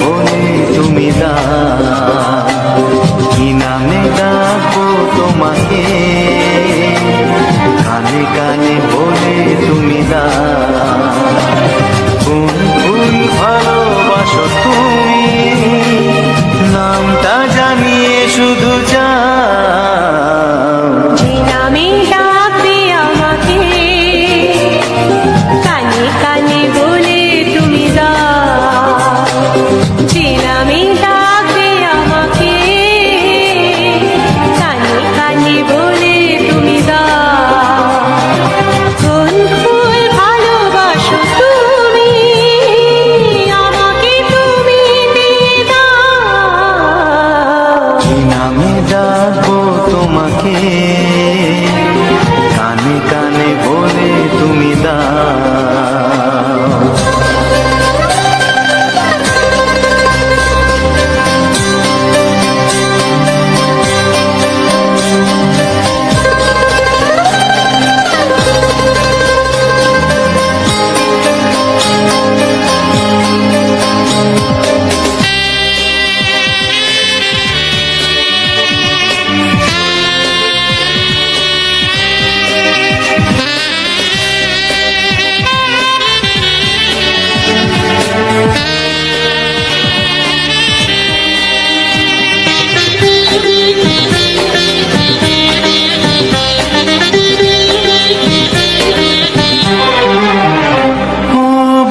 বলে তুমি দাও, কি নামে ডাকবো তোমাকে, কানে কানে বলে তুমি দাও, কোন ফুল ভালোবাসো তুমি, নামটা জানিয়ে শুধু যাও। যে নামে ডাকবে আমাকে, কানে কানে বলে তুমি দাও, যে নামে ডাকবে আমাকে, কানে কানে বলে তুমি দাও, কোন ফুল ভালোবাসো তুমি, আমাকে তুমি দিয়ে দাও। কি নামে ডাকবো তোমাকে, কানে কানে বলে তুমি দাও।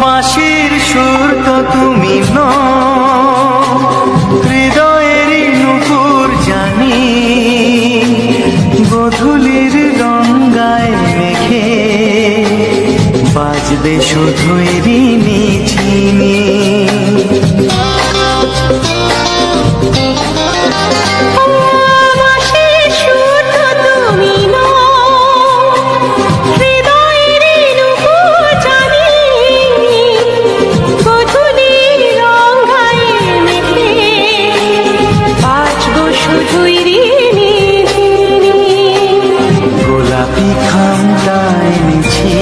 বাঁশির সুর তো তুমি নও, হৃদয়েরই নুপুর জানি, গোধূলির গঙ্গায় মেঘে বাজবে শুধুই ঋণী ঝিনি। গোলাপি খামটা এনেছি,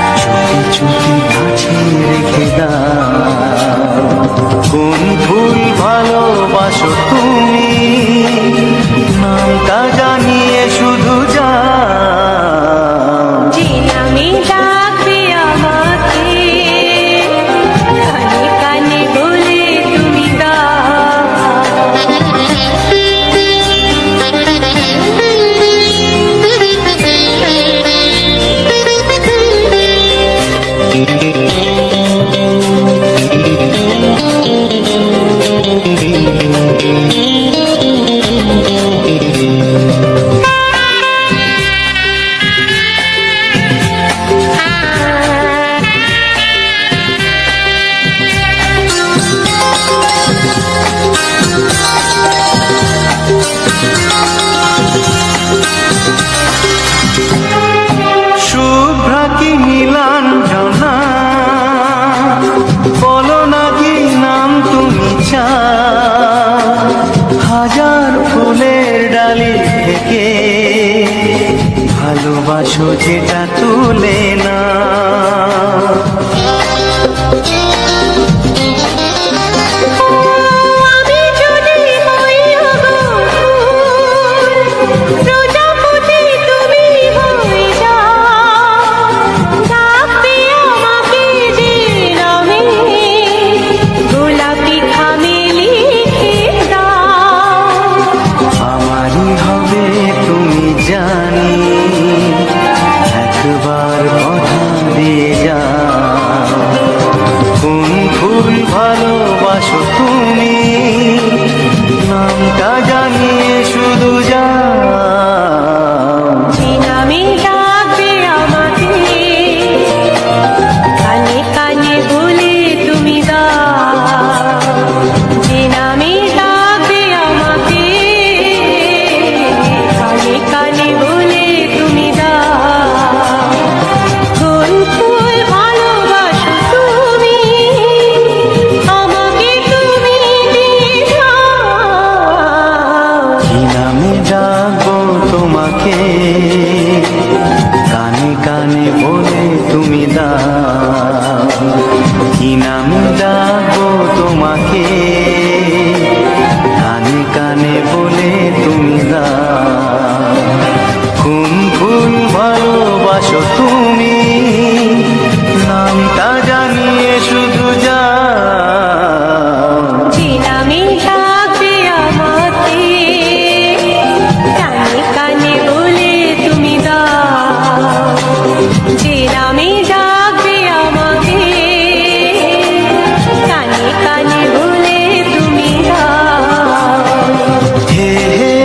চুপি চুপি কাছে রেখে দাও, কোন ফুল ভালোবাসো তুমি, নামটা জানিয়ে শুধু যাও। যে নামে ডাকবে আমাকে, কানে কানে বলে তুমি শুভ্রা কি নীলাঞ্জনা, বলো না কি নাম তুমি চাও, হাজার ফুলের ডালি থেকে ভালোবাসো যেটা তুলে না। আমারই হবে তুমি জানি, একবার কথা দিয়ে যাও, কোন ফুল ভালোবাসো তুমি, নামটা জানিয়ে শুধু যাও। যে নামে ডাকবে আমাকে, কানে কানে বলে তুমি দাও, যে নামে ডাকবে আমাকে, কানে কানে বলে তুমি দাও, কোন ফুল ভালোবাসো তুমি, আমাকে তুমি ডাকবো তোমাকে, কানে কানে বলে তুমি দাও কোন ফুল ভালোবাসো তুমি, নামটা জানিয়ে শুধু যাও। যে নামে ডাকবে আমাকে, কানে কানে বলে তুমি দাও। যে নামে ডাকবে আমাকে, কানে কানে বলে তুমি দাও। হে হে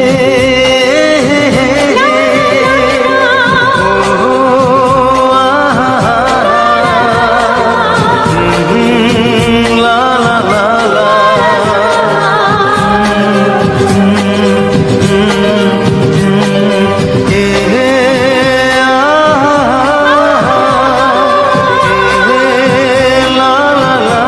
হে ও লা লা লা লা হে হে লা লা লা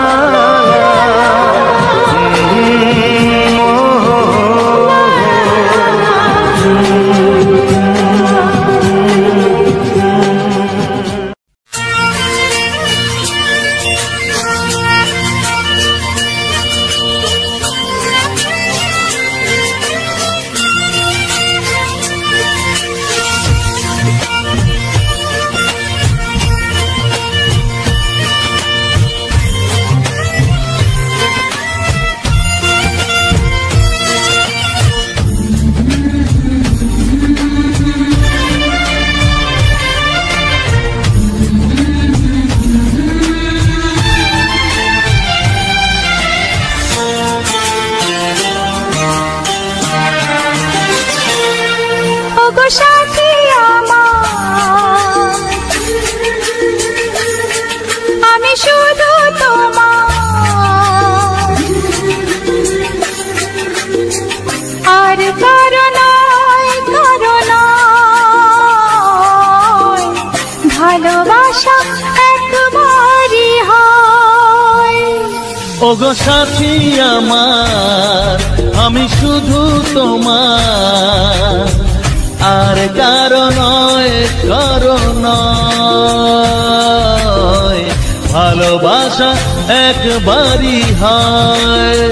ওগো সাথী আমার, আমি শুধু তোমার, আর কারো নয়, কারো নয়, ভালোবাসা একবারই হয়। ওগো সাথী আমার, আমি শুধু তোমার, আর কারো নয়, কারো নয়, ভালোবাসা একবারই হয়।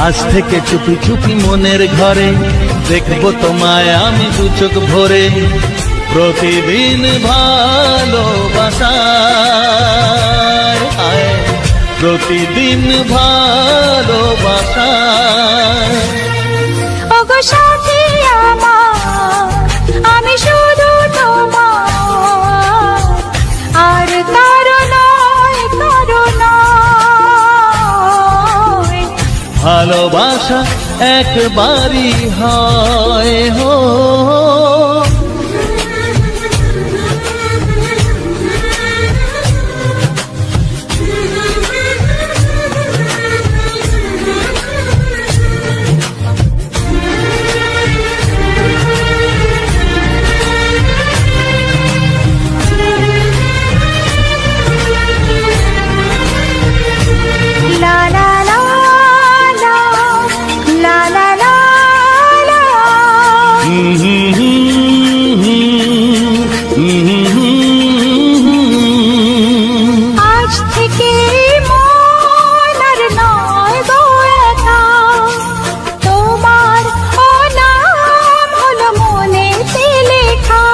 আজ থেকে চুপি চুপি মনের ঘরে দেখবো তোমায় আমি দু চোখ ভরে, প্রতিদিন ভালোবাসায়, প্রতিদিন ভালোবাসায়। ওগো সাথী আমার, আমি শুধু তোমার, আর কারো নয়, কারো নয়, ভালোবাসা একবারই হয় হো। লা লা লা লা, লা লা লা লা। আজ থেকে মন আর নয় গো একা, তোমার ও নাম হলো মনেতে লেখা।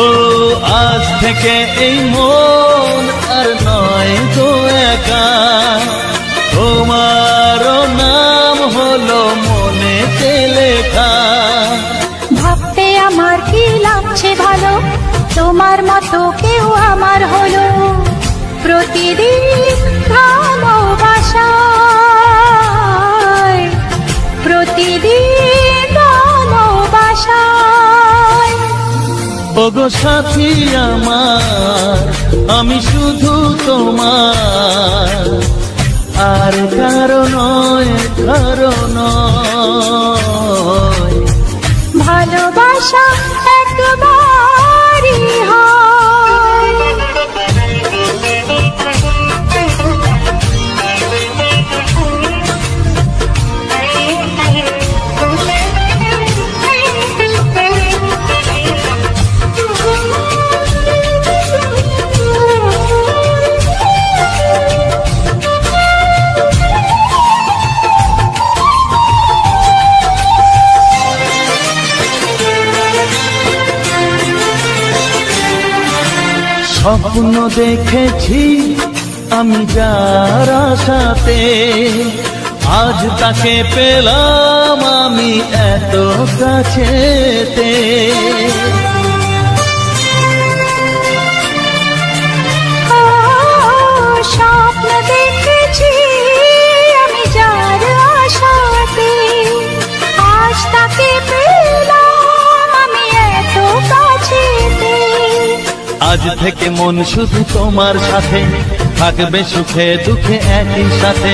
ও আজ থেকে এই মন আর নয় তো একা, তোমারও নাম হলো মনেতে লেখা। ভাবতে আমার কি লাগছে ভালো, তোমার মতো কেউ আমার হলো, প্রতিদিন ভালোবাসায়, প্রতিদিন ভালোবাসায়। ওগো সাথী আমার, আমি শুধু তোমার, আর কারো নয়, কারো নয়, ভালোবাসা একবারই হয়। স্বপ্ন দেখেছি আমি যার আশাতে, আজ তাকে পেলাম আমি এত কাছেতে। স্বপ্ন দেখেছি আমি যার আশাতে, আজ তাকে পেলাম আমি এত কাছেতে। আজ থেকে মন শুধু তোমার সাথে, থাকবে সুখে দুঃখে একই সাথে।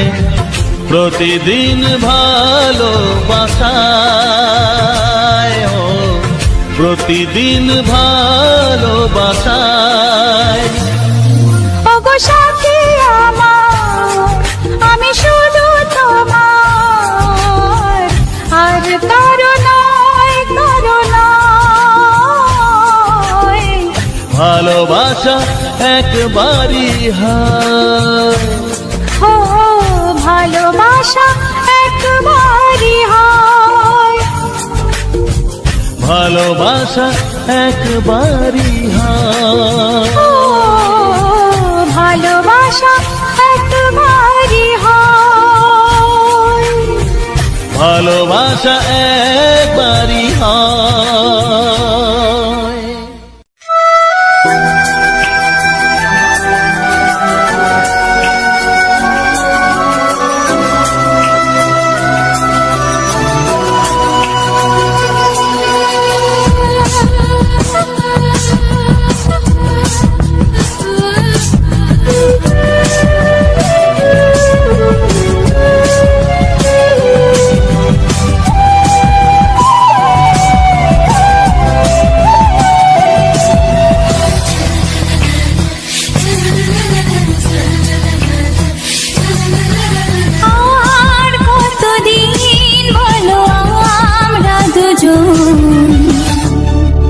প্রতিদিন ভালোবাসায়, ও প্রতিদিন ভালোবাসায়। ওগো সাথী আমার, আমি শুধু তোমার, আর কারো নয়, কারো নয়। ভালোবাসা একবারই হয়, ও ভালোবাসা একবারই হয়। ভালোবাসা একবারই হয়, ও ভালোবাসা একবারই হয়। ভালোবাসা একবারই হয়।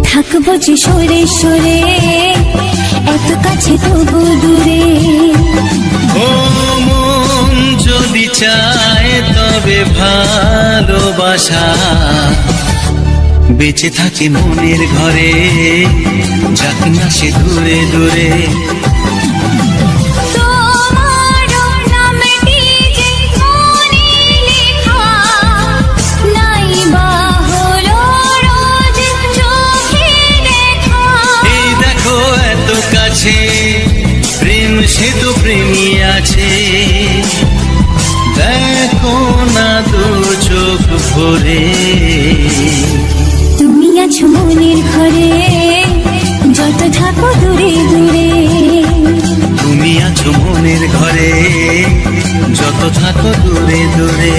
থাকবো যে সরে সরে, এত কাছে তবু দূরে। ও মন যদি চায় তবে ভালোবাসা বেঁচে থাকে মনের ঘরে, যাক না সে দূরে দূরে। প্রেম সে তো প্রেমী আছে, দেখো না দু চোখ ভরে। তুমি আছো মনের ঘরে, যত থাকো দূরে দূরে। তুমি আছো মনের ঘরে, যত থাকো দূরে দূরে।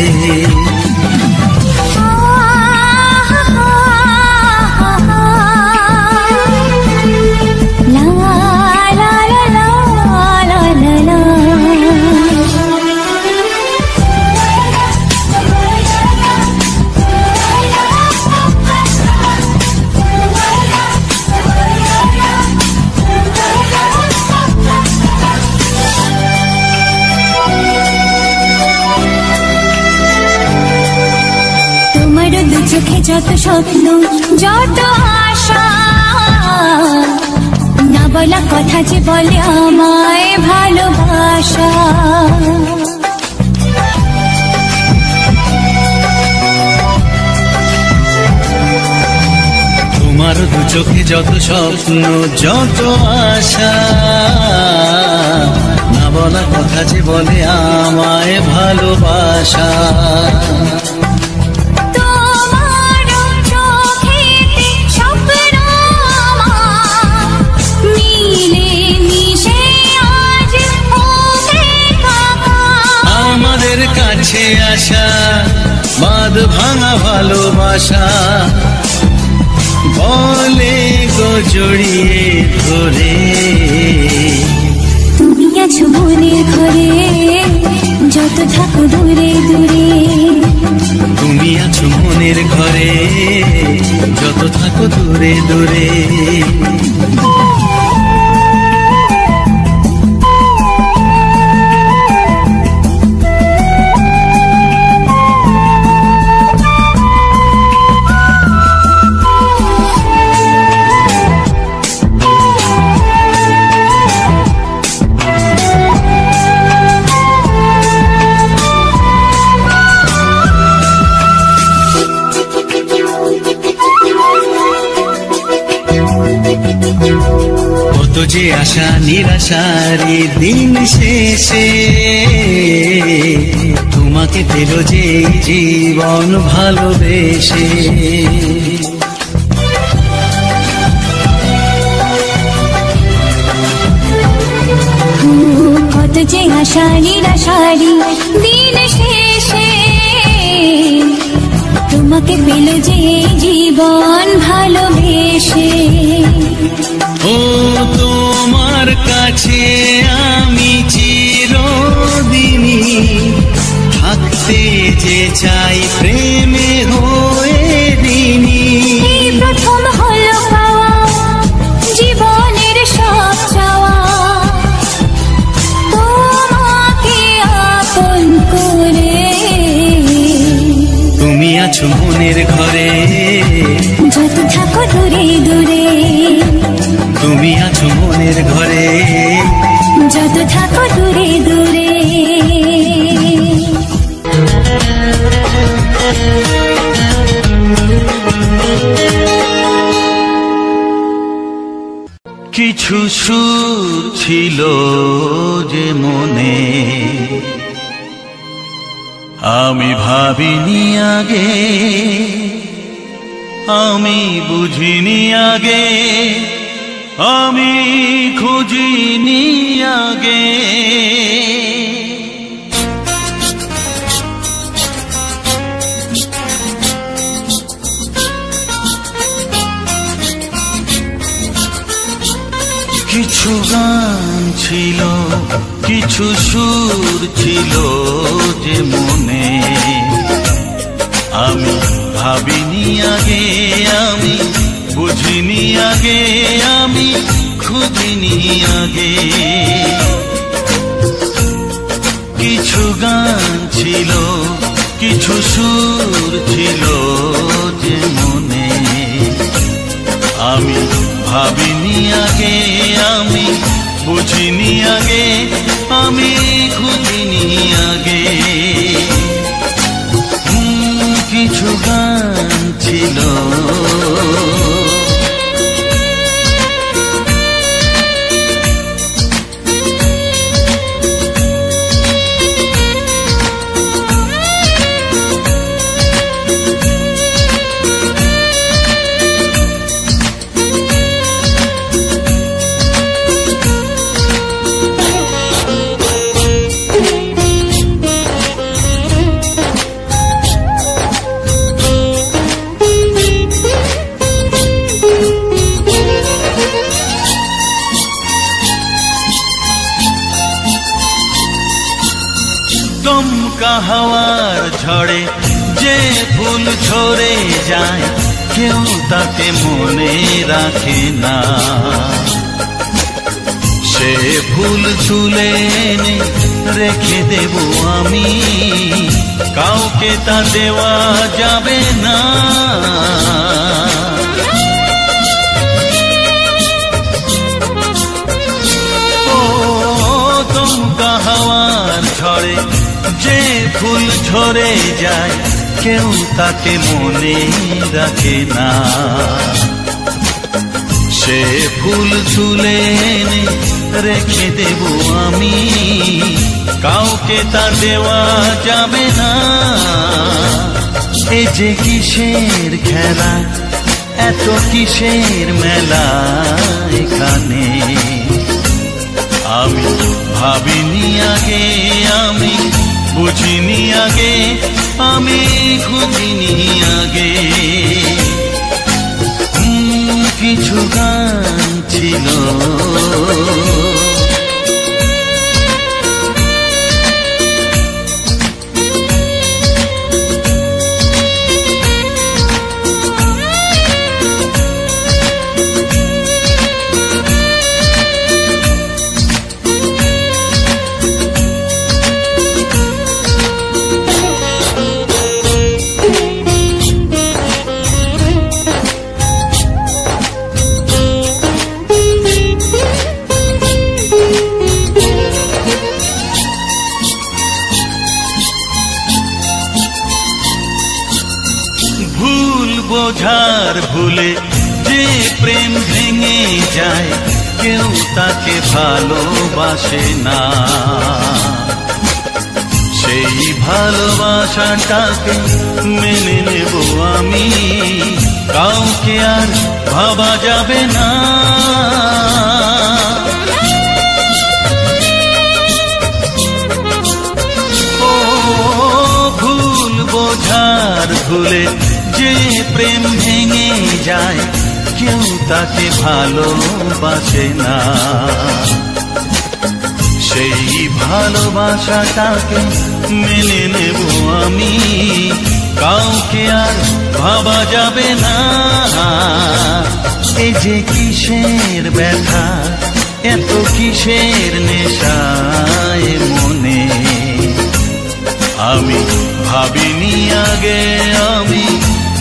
চোখে যত স্বপ্ন, যত আশা, না বলা কথা যে বলে আমায় ভালোবাসা। তোমার দু চোখে যত স্বপ্ন, যত আশা, না বলা কথা যে বলে আমায় ভালোবাসা। কাছে আসা বাঁধ ভাঙা ভালোবাসা, বলে গো জড়িয়ে ধরে। তুমি আছো মনের ঘরে, যত থাকো দূরে দূরে। তুমি আছো মনের ঘরে, যত থাকো দূরে দূরে। কত যে আশা নিরাশারি দিন শেষে তোমাকে পেল যে জীবন ভালোবেসে। কত যে আশা নিরাশারি দিন শেষে তোমাকে পেল যে জীবন ভালোবেসে। ও তোমার কাছে আমি চিরদিনই থাকতে যে চাই প্রেমে হয়ে ঋণী। এই প্রথম হলো পাওয়া জীবনের সব চাওয়া, তোমাকে আপন করে। তুমি আছো মনের ঘরে যত থাকো দূরে দূরে, তুমি আছো মনের ঘরে যত থাকো দূরে দূরে। কিছু সুর ছিল যে মনে আমি ভাবিনি আগে, আমি বুঝিনি আগে, আমি খুঁজিনি আগে। কিছু গান ছিল, কিছু সুর ছিল যে মনে আমি ভাবিনি আগে, আমি বুঝিনি আগে, আমি খুঁজিনি আগে। কিছু গান ছিল, কিছু সুর ছিল যে মনে আমি ভাবিনি আগে, আমি বুঝিনি আগে, আমি খুঁজিনি আগে। কিছু গান ছিল দমকা হাওয়ার ঝড়ে যে ফুল ঝরে যায়, কেউ তাকে মনে রাখে না। সে ফুল তুলে এনে রেখে দেব আমি, কাউকে তা দেওয়া যাবে না। ও দমকা হাওয়ার ঝড়ে যে ফুল ঝরে যায়, কেউ তাকে মনে রাখে না। সে ফুল তুলে এনে রেখে দেব আমি, কাউকে তা দেওয়া যাবে না। এই যে কিসের খেলা, এত কিসের মেলা এখানে, আমি ভাবিনি আগে, আমি বুঝিনি আগে, আমি খুঁজিনি আগে। কিছু গান ছিল বোঝার ভুলে যে প্রেম ভেঙে ভেঙে যায় কেউ তাকে ভালোবাসে না। সেই ভালোবাসাটাকে মেনে নেব আমি, কাউকে আর ভাবা যাবে না। ও ভুল বোঝার ভুলে যে প্রেম ভেঙে যায় কেউ তাকে ভালোবাসে না। সেই ভালোবাসাটাকে মেনে নেব আমি, কাউকে আর ভাবা যাবে না। এই যে কিসের ব্যথা, এত কিসের নেশায় মনে, আমি ভাবিনি আগে, আমি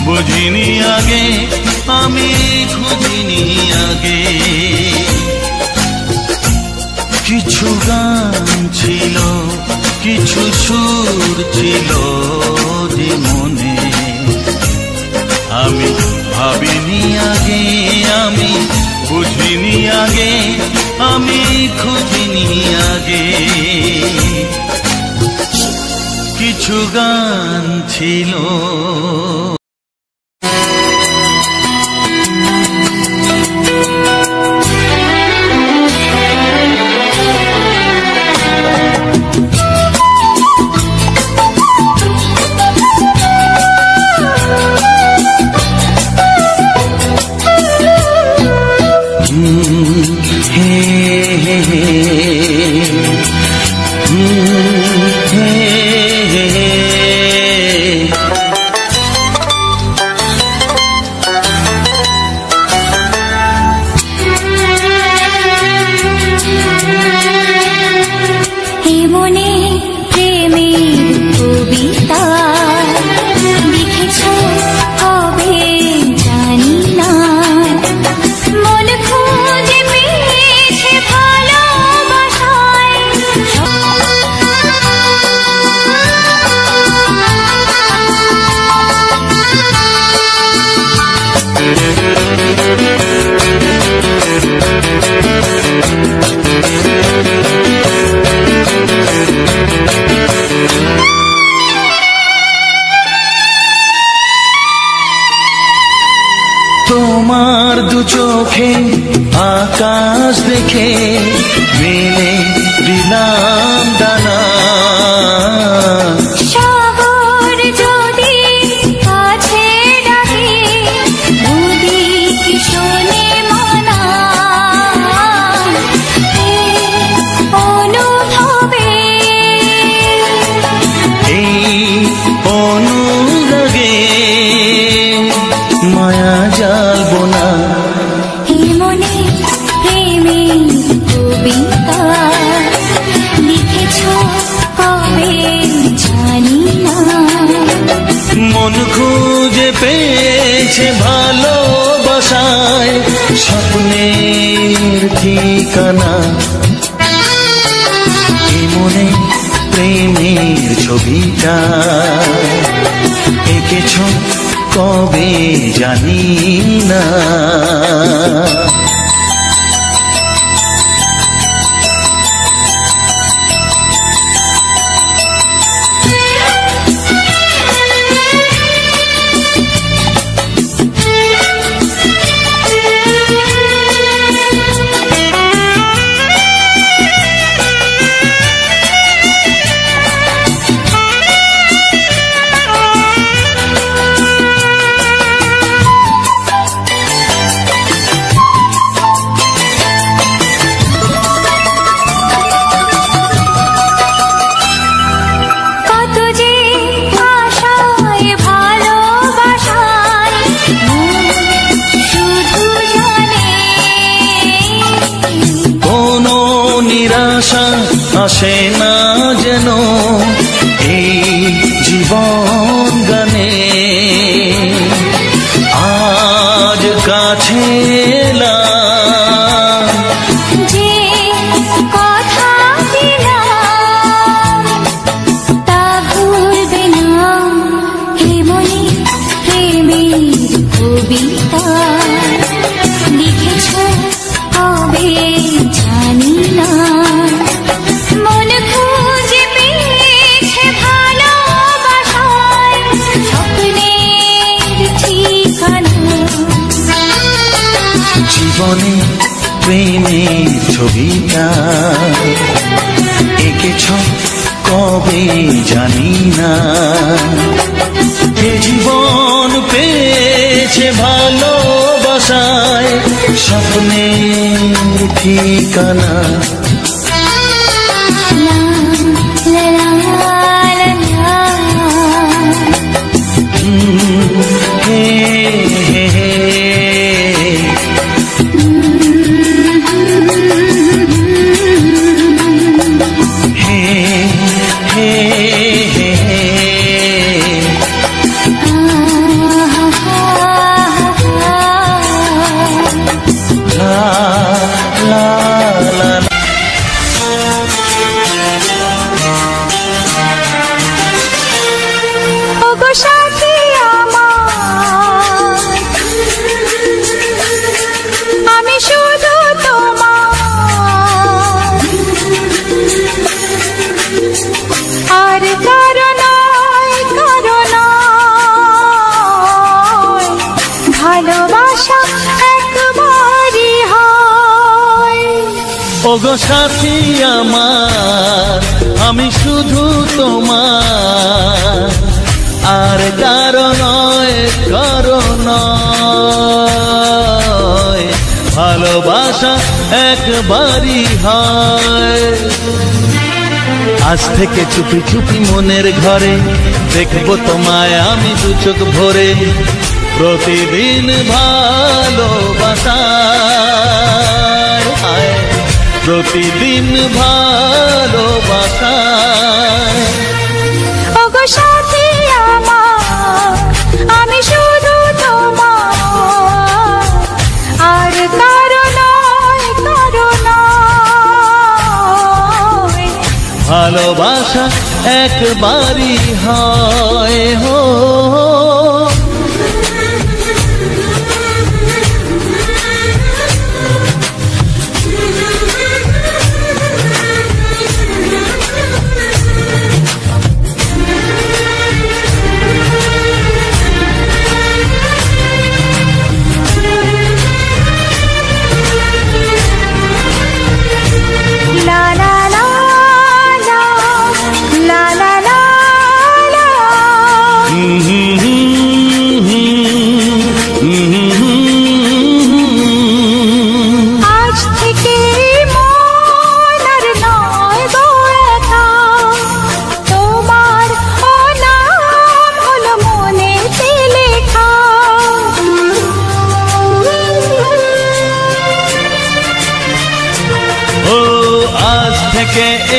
বুঝিনি আগে, আমি খুঁজিনি আগে। কিছু গান ছিল, কিছু সুর ছিল যে মনে, আমি ভাবিনি আগে, আমি বুঝিনি আগে, আমি খুঁজিনি আগে। কিছু গান ছিল। তোমার দু চোখে আকাশ দেখে মেলে দিলাম দানা। সাগর যদি কাছে ডাকে নদী কি শোনে মানা। অনুভবে এই অনুরাগে মায়া জালবো না। এই মনে প্রেমের কবিতা লিখেছ কবে জানি না। মন খুঁজে পেয়েছে ভালোবাসায় স্বপ্নের ঠিকানা। এই মনে প্রেমের ছবিটা এঁকেছ কবে জানি না। আসে না যেন এই জীবন গানে। আজ কাছে এলাম যে কথা দিলাম তা ভুলবে না। হে মনে প্রেমের কবিতা লিখেছ প্রেমের ছবিটা এঁকেছ কবে জানি না। এ জীবন পেয়েছে ভালোবাসায় স্বপ্নের ঠিকানা। ওগো সাথী আমার, আমি শুধু তোমার, আর কারো নয়, কারো নয়। ভালোবাসা একবারই হয়। আজ থেকে চুপি চুপি মনের ঘরে দেখবো তোমায় আমি দু চোখ ভরে। প্রতিদিন ভালোবাসা, প্রতিদিন ভালোবাসা। ওগো সাথী আমার, আমি শুধু তোমার, আর কারো নয়, কারো নয়। ভালোবাসা একবারই হয় হো।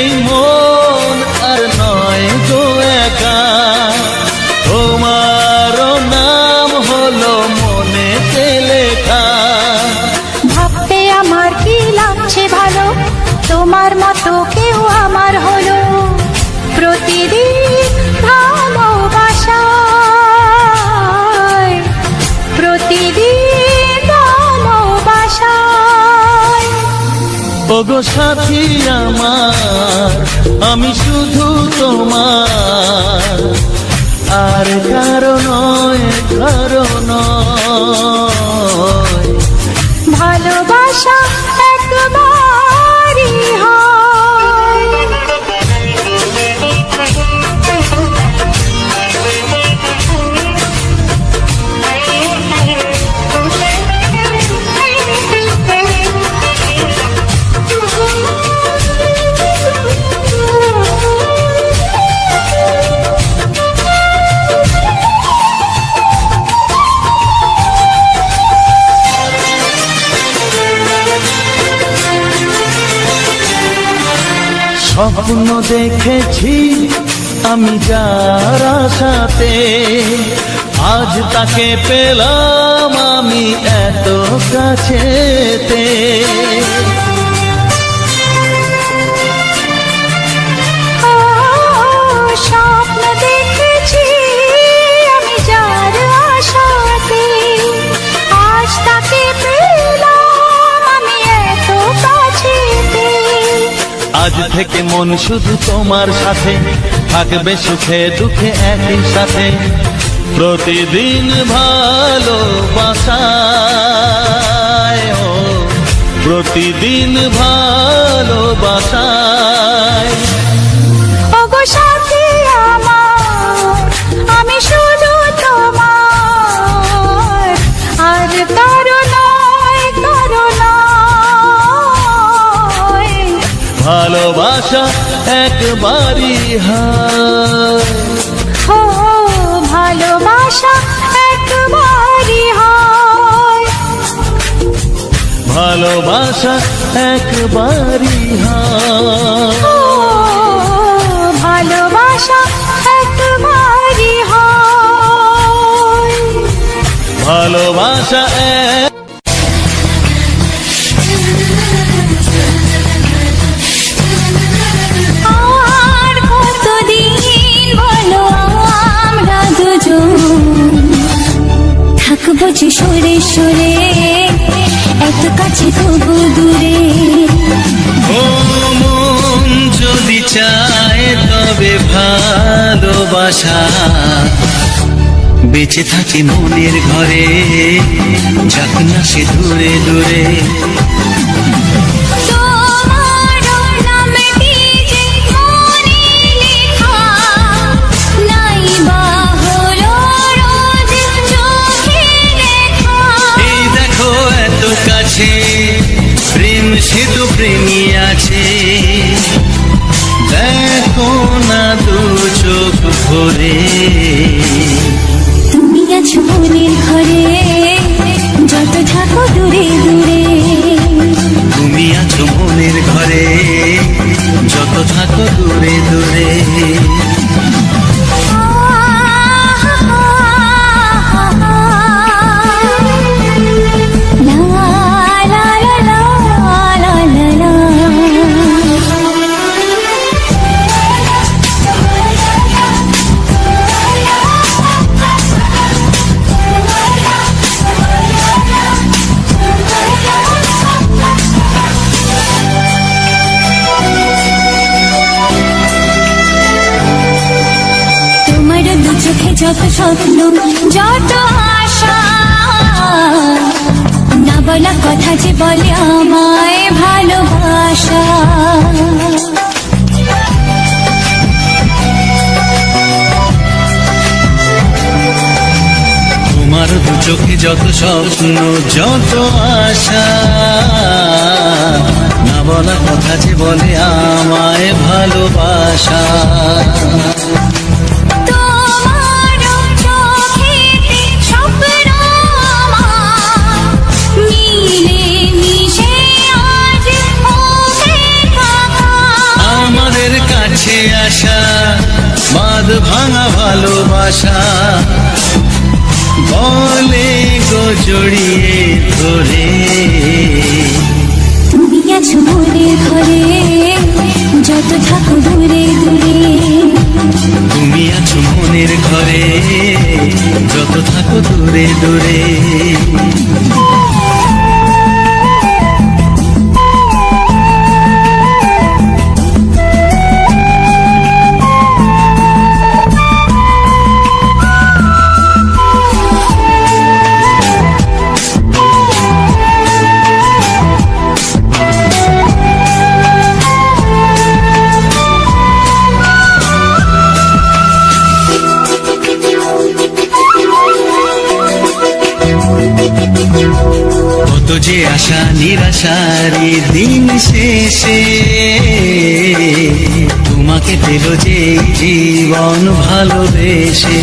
এই মন আর নয় গো একা, তোমারও নাম হলো মনেতে লেখা। ভাবতে আমার কি লাগছে ভালো, তোমার মতো কেউ আমার হলো। প্রতিদিন ভালোবাসায়, প্রতিদিন ভালোবাসায়। ওগো সাথী আমার, আমি শুধু তোমার, আর কারো নয়, কারো নয়। ভালোবাসা একবারই হয়। স্বপ্ন দেখেছি আমি যার আশাতে, আজ তাকে পেলাম আমি এত কাছেতে। স্বপ্ন দেখেছি আমি যার আশাতে, আজ তাকে পেলাম আমি এত কাছেতে। আজ থেকে মন শুধু তোমার সাথে, থাকবে সুখে দুঃখে একই সাথে। প্রতিদিন ভালোবাসায়, প্রতিদিন ভালোবাসায়। ওগো সাথী আমার, আমি শুধু তোমার, আর কারো নয়, কারো নয়। ভালোবাসা একবারই হয়, ও ভালোবাসা একবারই হয়, ভালোবাসা একবারই হয়, ও ভালোবাসা একবারই হয়, ভালোবাসা এক। আর কতদিন বলো আমরা দুজন থাকবো যে সরে সরে, এত কাছে তবু দূরে। ও মন যদি চায় তবে ভালোবাসা বেঁচে থাকে মনের ঘরে, যাক না সে দূরে দূরে। তোমার নামটি যে মনে লেখা, নাই বা হলো রোজ চোখে দেখা। এই দেখো এত কাছে প্রেম, সে তো প্রেমী আছে, দেখো না দু চোখ ভরে। তুমি আছো মনের ঘরে, যত থাকো দূরে দূরে। তুমি আছো মনের ঘরে, যত থাকো দূরে দূরে। লা লা লা লা লা লা লা। তোমার দু চোখে যত স্বপ্ন, যত আশা, না বলা কথা যে বলে আমায় ভালোবাসা। তোমার দু চোখে যত স্বপ্ন, যত আশা, না বলা কথা যে বলে আমায় ভালোবাসা। তোমার চোখেতে স্বপ্ন আমার, মিলে মিশে আজ হবে থাকা। আমাদের কাছে আসা বাঁধ ভাঙা ভালোবাসা, বলে গো জড়িয়ে ধরে। তুমি আছো মনের ঘরে, যত থাকো দূরে দূরে। তুমি আছো মনের ঘরে, যত থাকো দূরে দূরে। কত যে আশা নিরাশার দিন শেষে, তোমাকে পেল যে জীবন ভালোবেসে।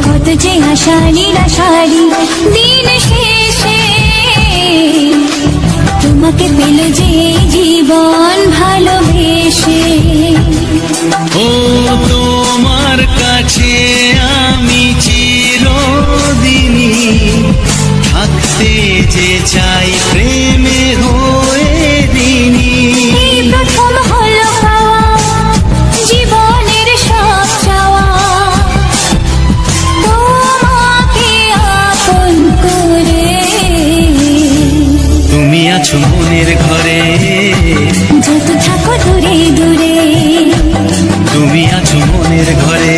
কত যে আশা নিরাশারি দিন শেষে, তোমাকে পেল যে জীবন ভালোবেসে। ও তোমার কাছে আমি চিরদিনই থাকতে যে চাই প্রেমে হয়ে দিনই। এই প্রথম হলো পাওয়া জীবনের সব চাওয়া, তোমাকে আপন করে। তুমি আছো মনের ঘরে, যত থাকো দূরে দূরে। তুমি আছো মনের ঘরে,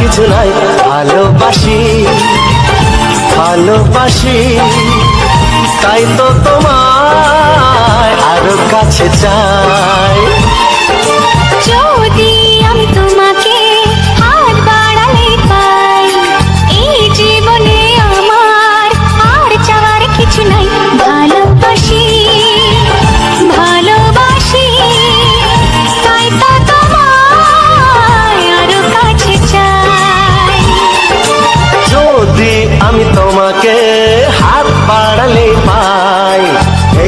কিছু নাই। ভালোবাসি ভালোবাসি তাই তো তোমায় আরো কাছে চাই। যদি আমি তোমাকে হাত বাড়ালে পাই, এই জীবনে আমার আর চাওয়ার কিছু নাই। ভালোবাসি ভালোবাসি তাই তো তোমায় আরো কাছে চাই। যদি আমি তোমাকে হাত বাড়ালে পাই,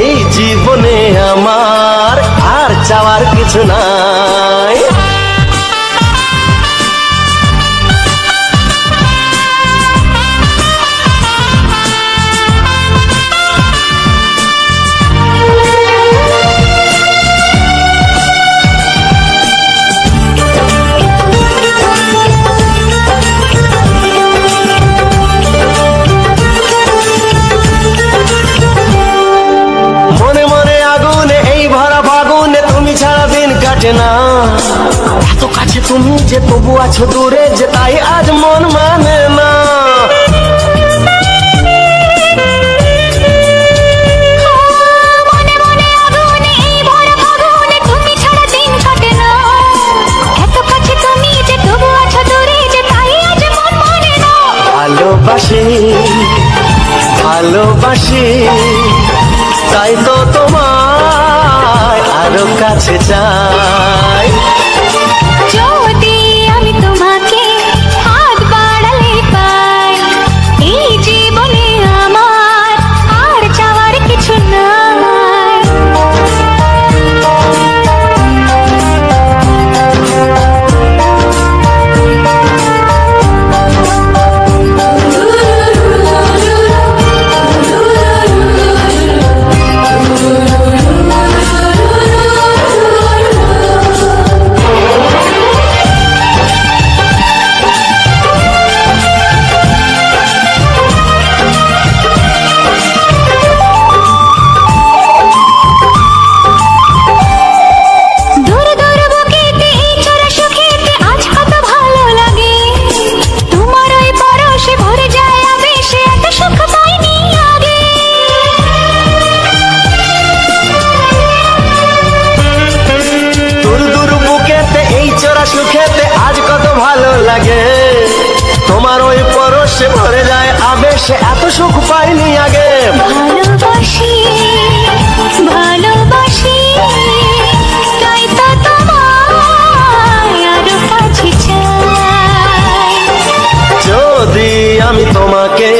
এই জীবনে আমার আর চাওয়ার কিছু নাই। মনে মনে আগুনে এই ভরা ফাগুনে তুমি ছাড়া দিন কাটে না। এত কাছে তুমি যে তবু আছো দূরে, যে তাই আজ মন মানে না। মনে মনে আগুনে এই ভরা ফাগুনে তুমি ছাড়া দিন কাটে না। এত কাছে তুমি যে তবু আছো দূরে, যে তাই আজ মন মানে না। ভালোবাসি ভালোবাসি তাই তো তোমায় আরো কাছে চাই। যদি আমি তোমাকে হাত বাড়ালে পাই, এই জীবনে আমার আর চাওয়ার কিছু নাই। দূর দূর বুকেতে এই চোরা সুখেতে আজ কত ভালো লাগে। তোমার ওই পরশে ভরে যায় আবেশে, এত সুখ পাইনি আগে। দূর দূর বুকেতে এই চোরা সুখেতে আজ কত ভালো লাগে। তোমার ওই পরশে ভরে যায় আবেশে, এত সুখ পাইনি আগে। ভালোবাসি ভালোবাসি তাই তো তোমায় আরো কাছে চাই। যদি আমি তোমাকে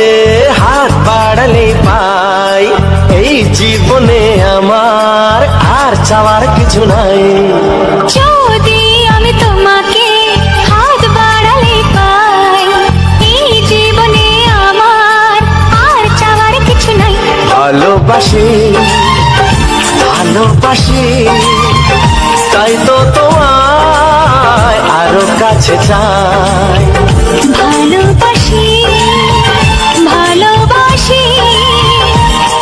হাত বাড়ালে পাই, এই জীবনে আমার আর চাওয়ার কিছু নাই। যদি আমি তোমাকে হাত বাড়ালে পাই, এই জীবনে আমার আর চাওয়ার কিছু নাই। ভালোবাসি ভালোবাসি তাই তো তোমায় আরো কাছে চাই। ভালোবাসি ভালোবাসি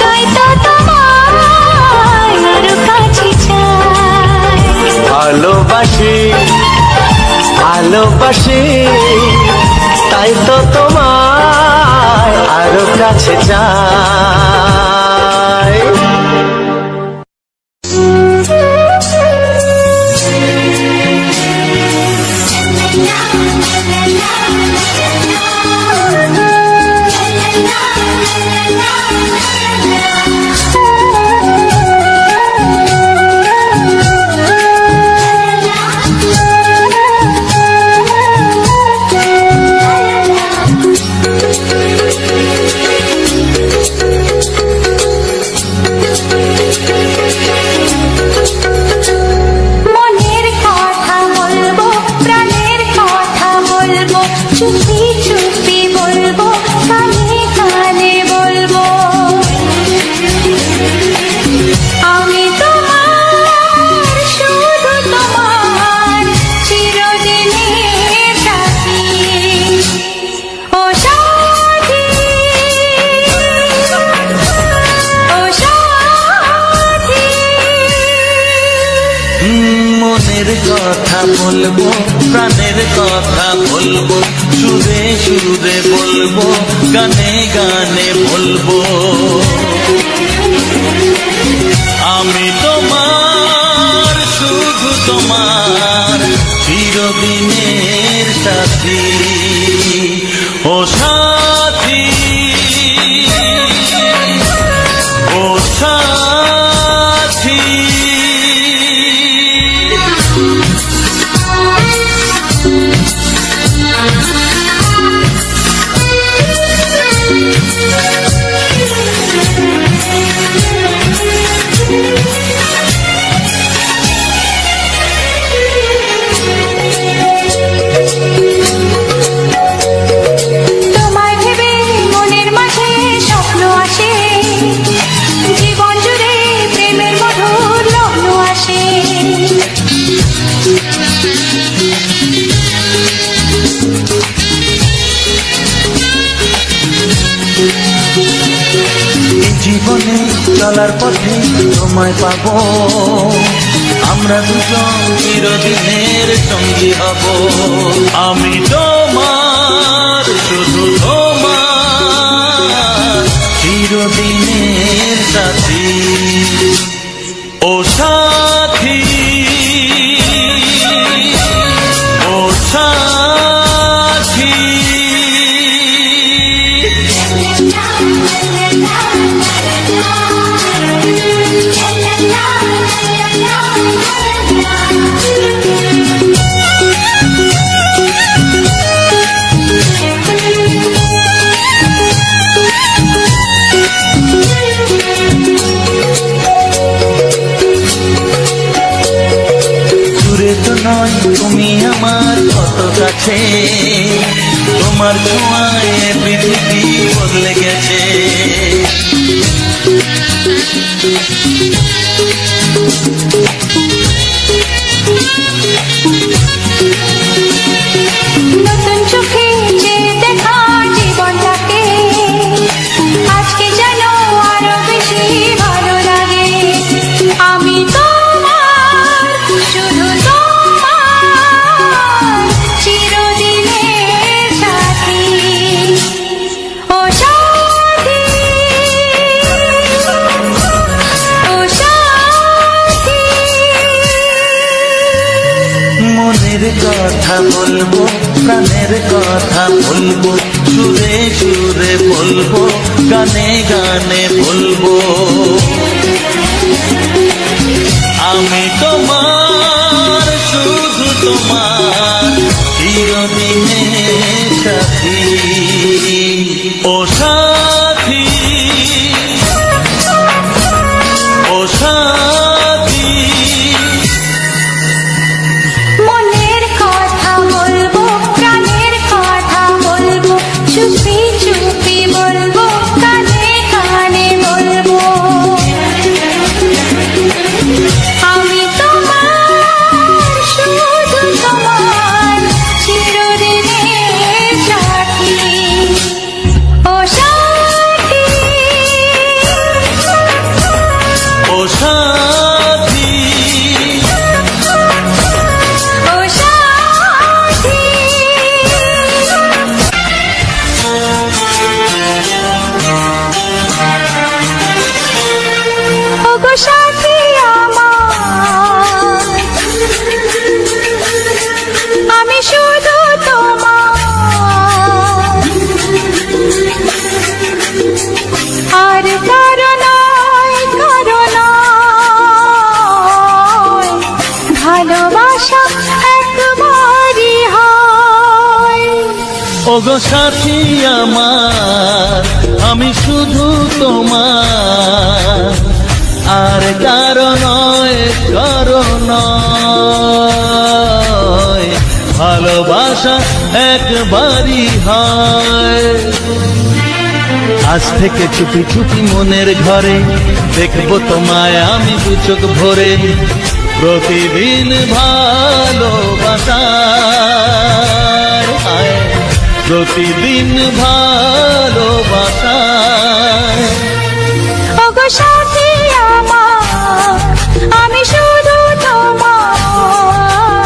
তাই তো তোমায় আরো কাছে চাই। ভালোবাসি ভালোবাসি তাই তো তোমায় আরো কাছে চাই। মনের কথা বলবো, প্রাণের কথা বলবো, চুপি চুপি বলবো, কানে কানে বলবো। আমি তোমার, শুধু তোমার, চিরদিনের সাথী। ও সাথী, ও সাথী। মনের কথা বলবো, প্রাণের কথা বলবো, সুরে সুরে বলবো, গানে গানে বলবো। আমি তোমার, শুধু তোমার, চিরদিনের সাথী। ও সাথী, ও সাথী। জীবনে চলার পথে তোমায় পাবো, আমরা দুজন চিরদিনের সঙ্গী হব। আমি তোমার, শুধু তোমার, চিরদিনের সাথী। ও সাথী, ও সাথী। তুমি আমার কত কাছে, তোমার ছোঁয়ায় পৃথিবী বদলে গেছে। নতুন চোখে যে দেখা জীবনটাকে আজকে যেন আরো বেশি ভালো লাগে। আমি তোমার, শুধু তোমার, চিরদিনের সাথী। ও সাথী, ও সাথী। মনের কথা বলবো, প্রাণের কথা বলবো, সুরে সুরে বলবো, গানে গানে বলবো। আমি তোমার, শুধু তোমার, চিরদিনের সাথী। ও সাথী, ও সাথী। মনের কথা বলবো, প্রাণের কথা বলবো, চুপি চুপি বলবো, কানে কানে বলবো। আমি তোমার, শুধু তোমার, চিরদিনের সাথী। ও সাথী, ও সাথী। ও সাথী। ওগো সাথী আমার, আমি শুধু তোমার, আর কারো নয়, কারো নয়, ভালোবাসা একবারই হয়। ওগো সাথী আমার, আমি শুধু তোমার, আর কারো নয়, কারো নয়, ভালোবাসা একবারই হয়। আজ থেকে চুপি চুপি মনের ঘরে দেখবো তোমায় আমি দু চোখ ভরে। প্রতিদিন ভালোবাসার, প্রতিদিন ভালোবাসার। ওগো সাথী আমার, আমি শুধু তোমার,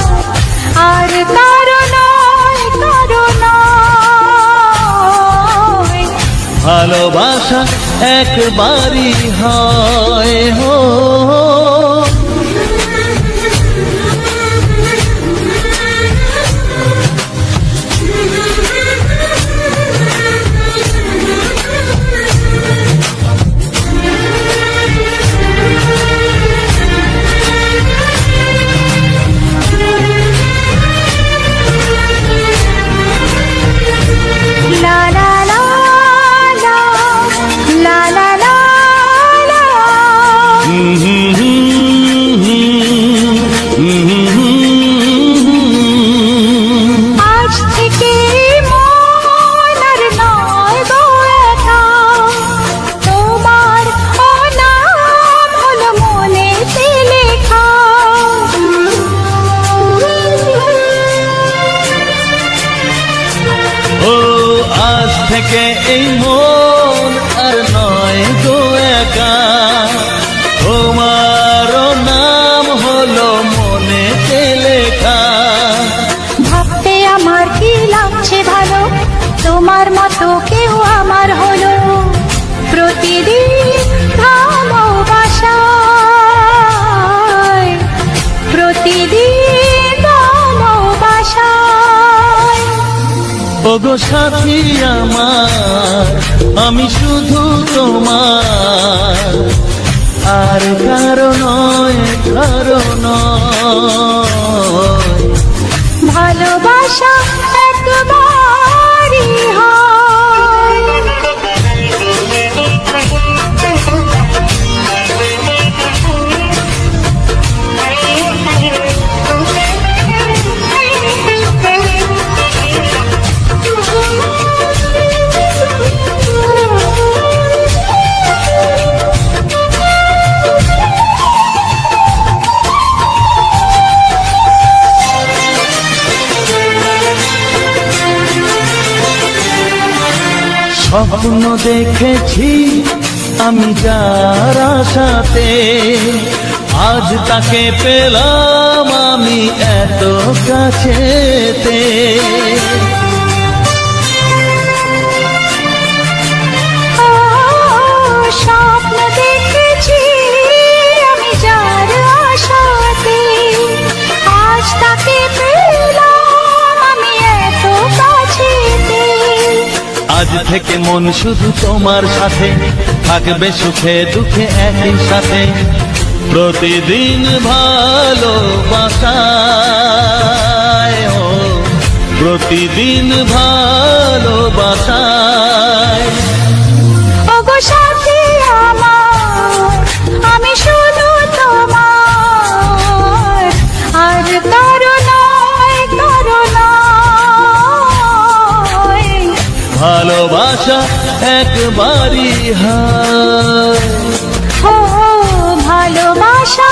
ভালোবাসা একবারই হয় হো। থেকে এই মন আর নয় গো একা, তোমারও নাম হলো মনেতে লেখা। ভাবতে আমার কি লাগছে ভালো, তোমার মতো কেউ আমার হলো। প্রতিদিন ভালোবাসায়, প্রতিদিন ভালোবাসায়। ওগো সাথী আমার, আমি শুধু তোমার, আর কারো নয়, কারো নয়। ভালোবাসা একবারই হয়। স্বপ্ন দেখেছি আমি যার আশাতে, আজ তাকে পেলাম আমি এত কাছেতে। স্বপ্ন দেখেছি আমি যার আশাতে, আজ তাকে পেলাম আমি এত কাছেতে। আজ থেকে মন শুধু তোমার সাথে, থাকবে সুখে দুঃখে একই সাথে। প্রতিদিন ভালোবাসায়, ও প্রতিদিন ভালোবাসায়। ওগো সাথী আমার, আমি শুধু তোমার, আর কারো নয়, কারো নয়। ভালোবাসা একবারই হয়, ও ভালোবাসা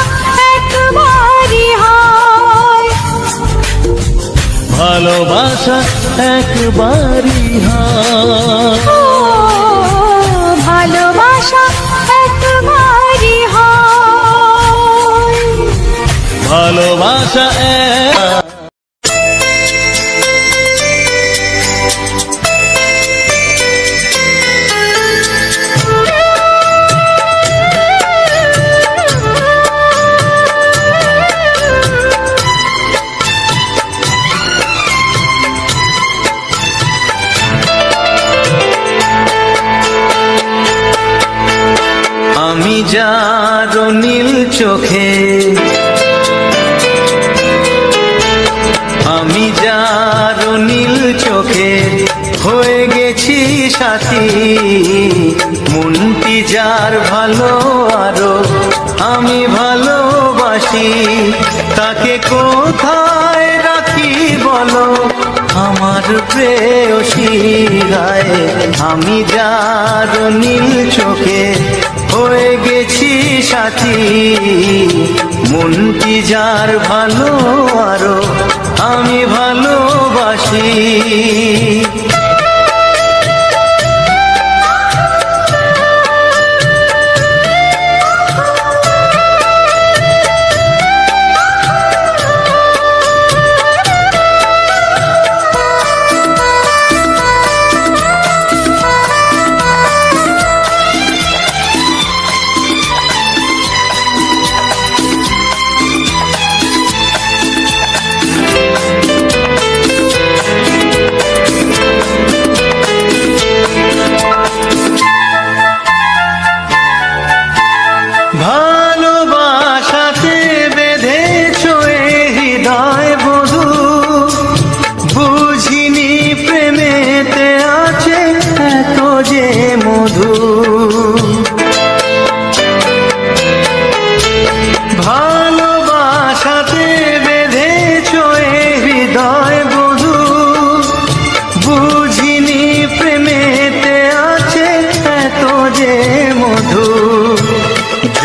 একবারই হয়। ভালোবাসা একবারই হয়, ও ভালোবাসা একবারই হয়। ভালোবাসা আমি যার নীল চোখে, আমি যার নীল চোখে হয়ে গেছি সাথী। মনটি যার ভালো আরো আমি ভালোবাসি, তাকে কোথায় রাখি বলো আমার প্রেয়সী গায়ে। আমি যার নীল চোখে হয়ে গেছি সাথী, মনটি যার ভালো আরো আমি ভালোবাসি।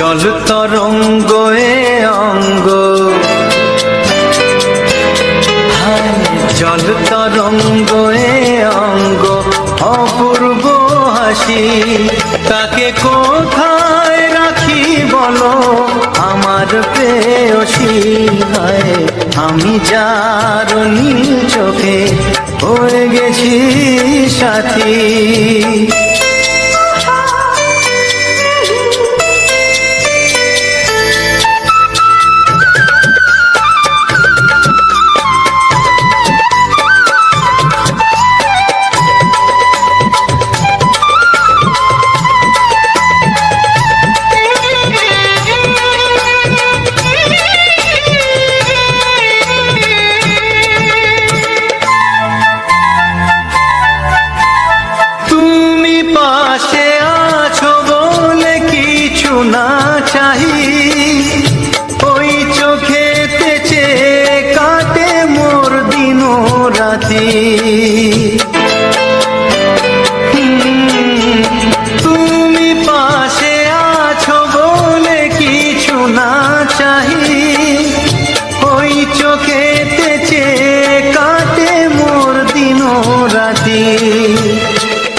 জল তরঙ্গ এ অঙ্গ, হায় জল তরঙ্গ এ অঙ্গ, অপূর্ব হাসি তাকে কোথায় রাখি বলো আমার প্রেয়সী। হায় আমি যার নীল চোখে হয়ে গেছি সাথী। তুমি পাশে আছো বলে কিছু না চাহি, ওই চোখেতে চেয়ে কাটে মোর দিন রাতি।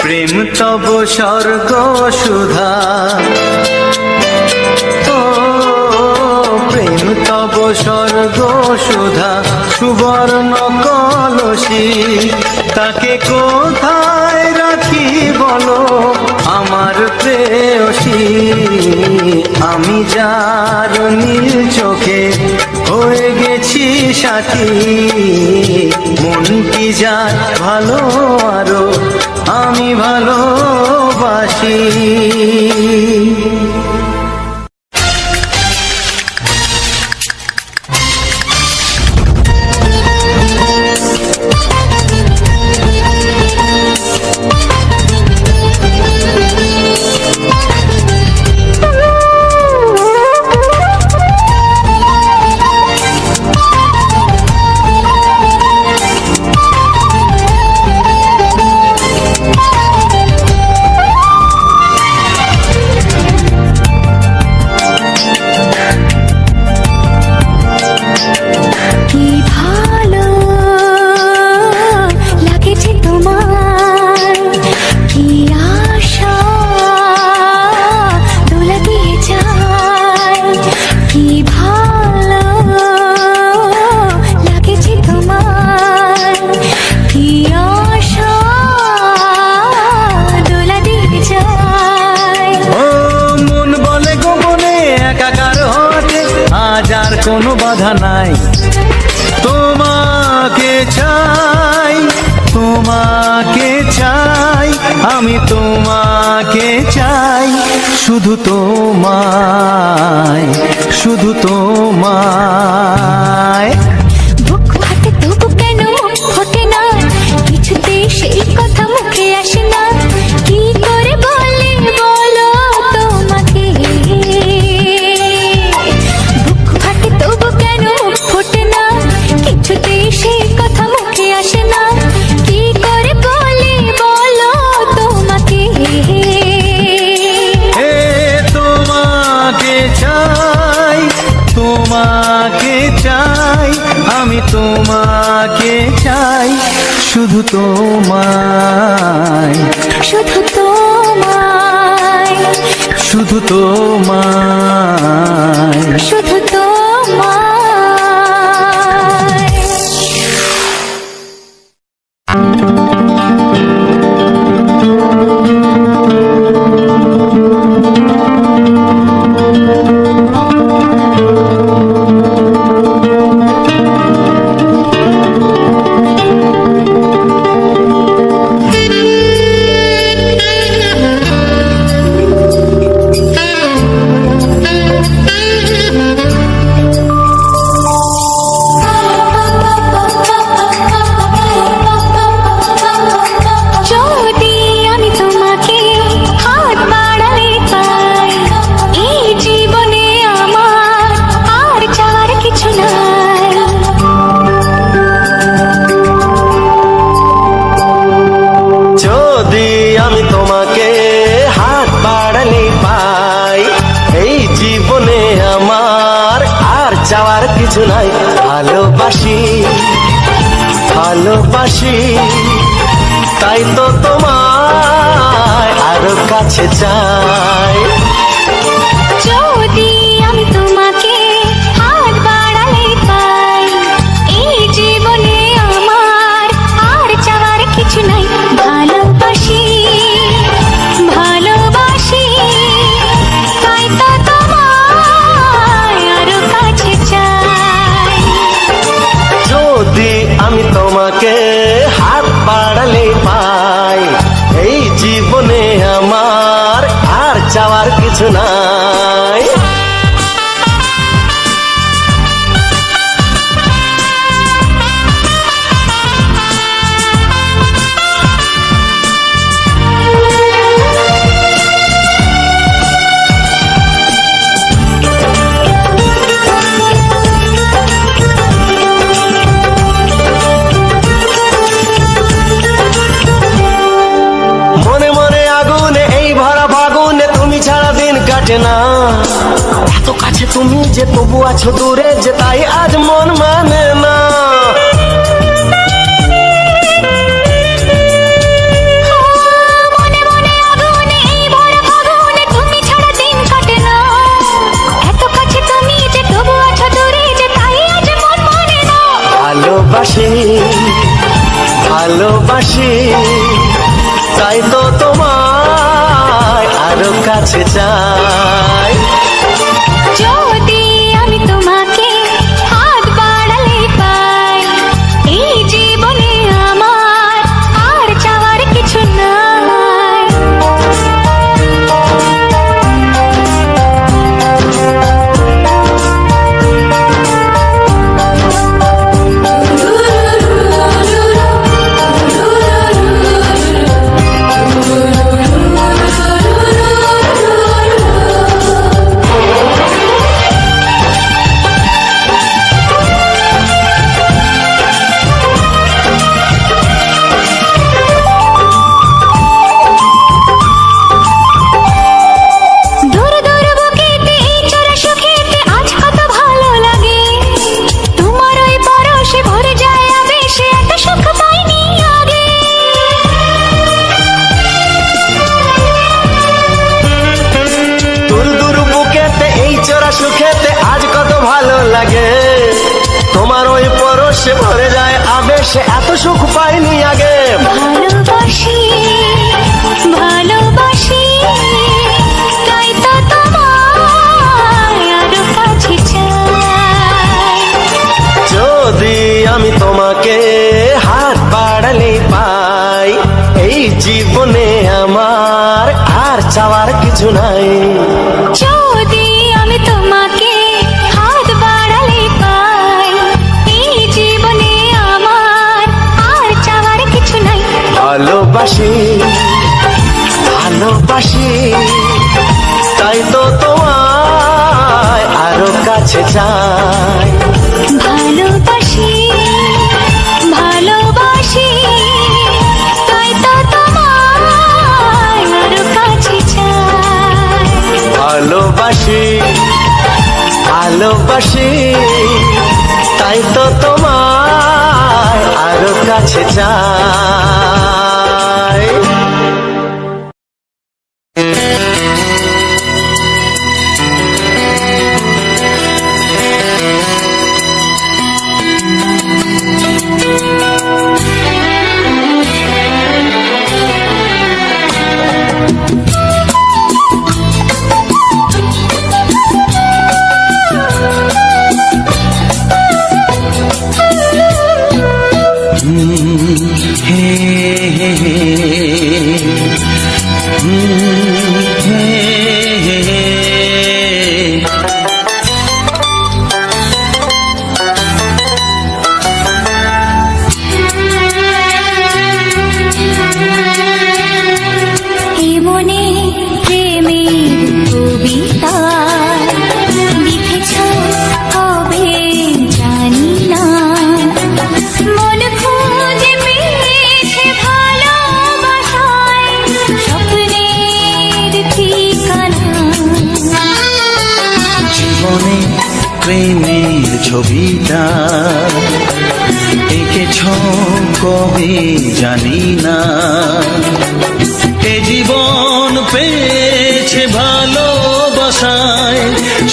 প্রেম তব স্বর্গ সুধা, ও প্রেম তব স্বর্গ সুধা, সুবর্ণ কলসি তাকে কোথায় রাখি বলো আমার প্রেয়সী। আমি যার নীল চোখে হয়ে গেছি সাথী, মন কি যার ভালো আরো আমি ভালোবাসি। কোনো বাধা নাই, তোমাকে চাই, তোমাকে চাই, আমি তোমাকে চাই, শুধু তোমায়, শুধু তোমায়। বুক ফাটে তবু কেন ফোটে না, কিছুতে সেই কথা মুখে আসে না, কি করে বলে বলো তোমাকে। তবু কেন ফোটে না, কিছুতে সেই কথা মুখে আসে না, কি করে বলি বলো তোমাকে। তোমাকে চাই, তোমাকে চাই, আমি তোমাকে চাই, শুধু তোমায়, শুধু তোমায়, শুধু তোমায়, শুধু তোমায়। কিছু নাই। ভালোবাসি ভালোবাসি তাই তো তোমায় আরো কাছে চাই। যদি আমি তোমাকে হাত বাড়ালে পাই, এই জীবনে আমার আর চাওয়ার কিছু নাই। ভালোবাসি ভালোবাসি তাই তো তোমায় আরো কাছে চাই। যদি আমি তোমাকে হাত বাড়ালে পাই, এই জীবনে আমার আর চাওয়ার কিছু নাই। মনে মনে আগুনে এই ভরা ফাগুনে তুমি ছাড়া দিন কাটে না। এত কাছে তুমি যে তবু আছো দূরে যে, তাই আজ মন মানে না। মনে মনে আগুনে এই ভরা ফাগুনে তুমি ছাড়া দিন কাটে না। এত কাছে তুমি যে তবু আছো দূরে যে, তাই আজ মন মানে না। ভালোবাসি ভালোবাসি তাই তো তোমায় আরো কাছে চাই। যদি আমি তোমাকে হাত বাড়ালে পাই, এই জীবনে আমার আর চাওয়ার কিছু নাই। দূর দূর বুকেতে এই চোরা সুখেতে আজ কত ভালো লাগে। তোমার ওই পরশে ভরে যায় আবেশে, এত সুখ পাইনি আগে। দূর দূর বুকেতে এই চোরা সুখেতে আজ কত ভালো লাগে। তোমার ওই পরশে ভরে যায় আবেশে, এত সুখ পাইনি আগে। ভালোবাসি ভালোবাসি তাই তো তোমায় আরো কাছে চাই। যদি আমি তোমাকে হাত বাড়ালে পাই, এই জীবনে আমার আর চাওয়ার কিছু নাই। যদি আমি তোমাকে হাত বাড়ালে পাই, এই জীবনে আমার আর চাওয়ার কিছু নাই। ভালোবাসি ভালোবাসি তাই তো তোমায় আরো কাছে চাই। ভালোবাসি ভালোবাসি তাই তো তোমায় আরো কাছে চাই। ভালোবাসি ভালোবাসি তাই তো তোমায় আরো কাছে চাই। ছবিটা এঁকেছ কবে জানি না। এ জীবন পেয়েছে ভালোবাসায়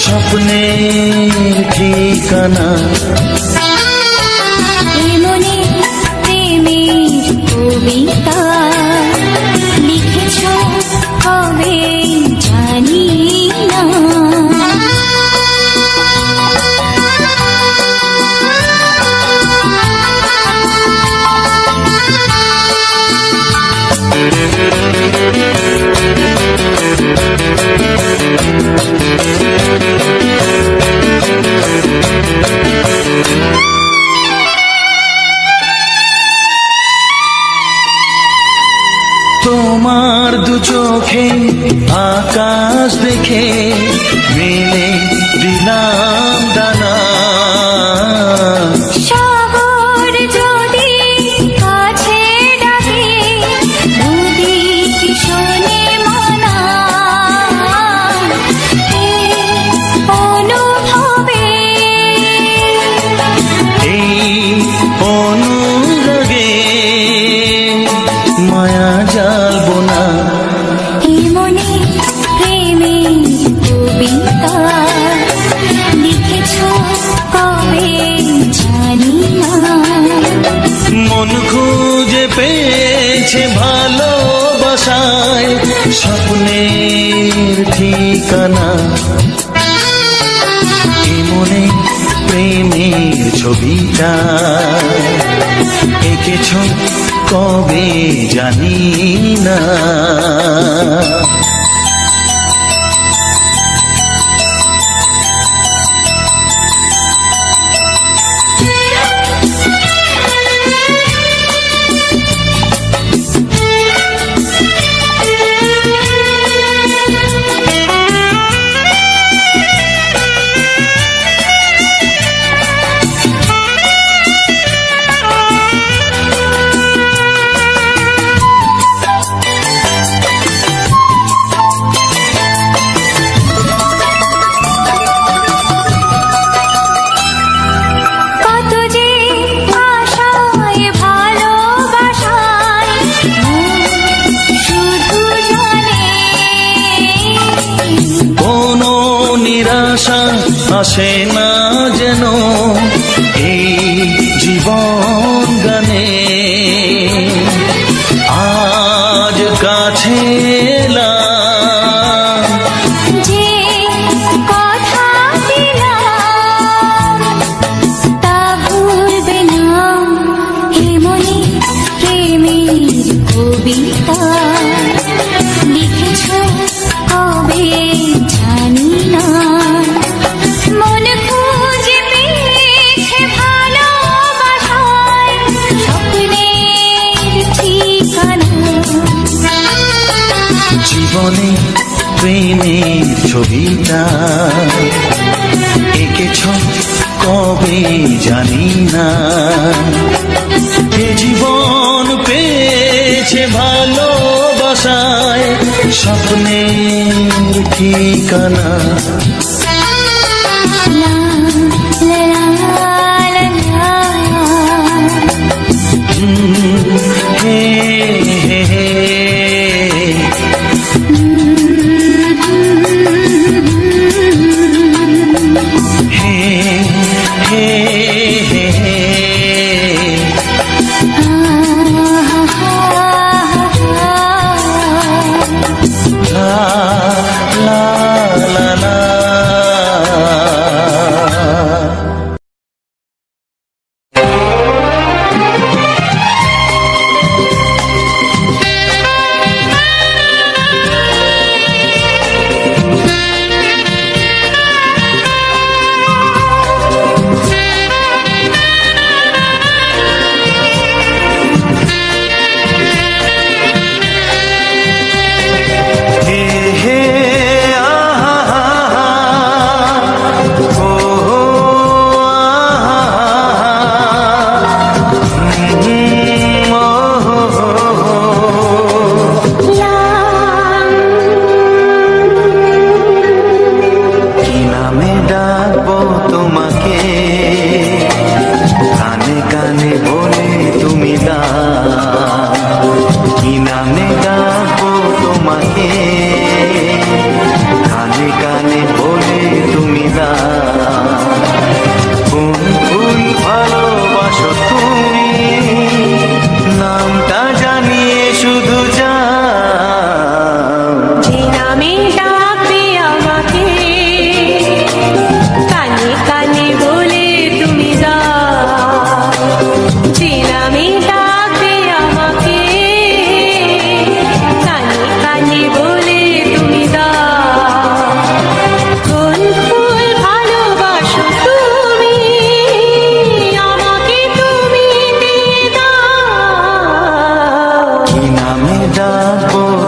স্বপ্নের ঠিকানা। মনে প্রেমের কবিতা লিখেছ কবে জানি না। তোমার দু চোখে আকাশ দেখে মেলে দিলাম ডানা। সাগর যদি কাছে ডাকে নদী কি শোনে মানা। এই অনুভবে এই অনুরাগে মায়া জ্বালবো না। এই মনে প্রেমের কবিতা লিখেছ কবে জানি না। মন খুঁজে পেয়েছে ভালোবাসায় স্বপ্নের ঠিকানা। এ মনে প্রেমের ছবিটা এঁকেছ কবে জানি না। কত যে আশায় ভালোবাসায় শুধু জানে কোনো নিরাশা আসে না যেন এই জীবন গানে। আজ কাছে এলাম যে কথা দিলাম তা ভুলবে না। হে মনে প্রেমের কবিতা লিখেছ কবে জানি না। মন খুঁজে পেয়েছে ভালোবাসায় স্বপ্নের ঠিকানা। জীবনে প্রেমের ছবিটা এঁকেছ কবে জানি না। এ জীবন পেয়েছে ভালোবাসায় স্বপ্নের ঠিকানা। লা লা লা লা হে হে হে la la la la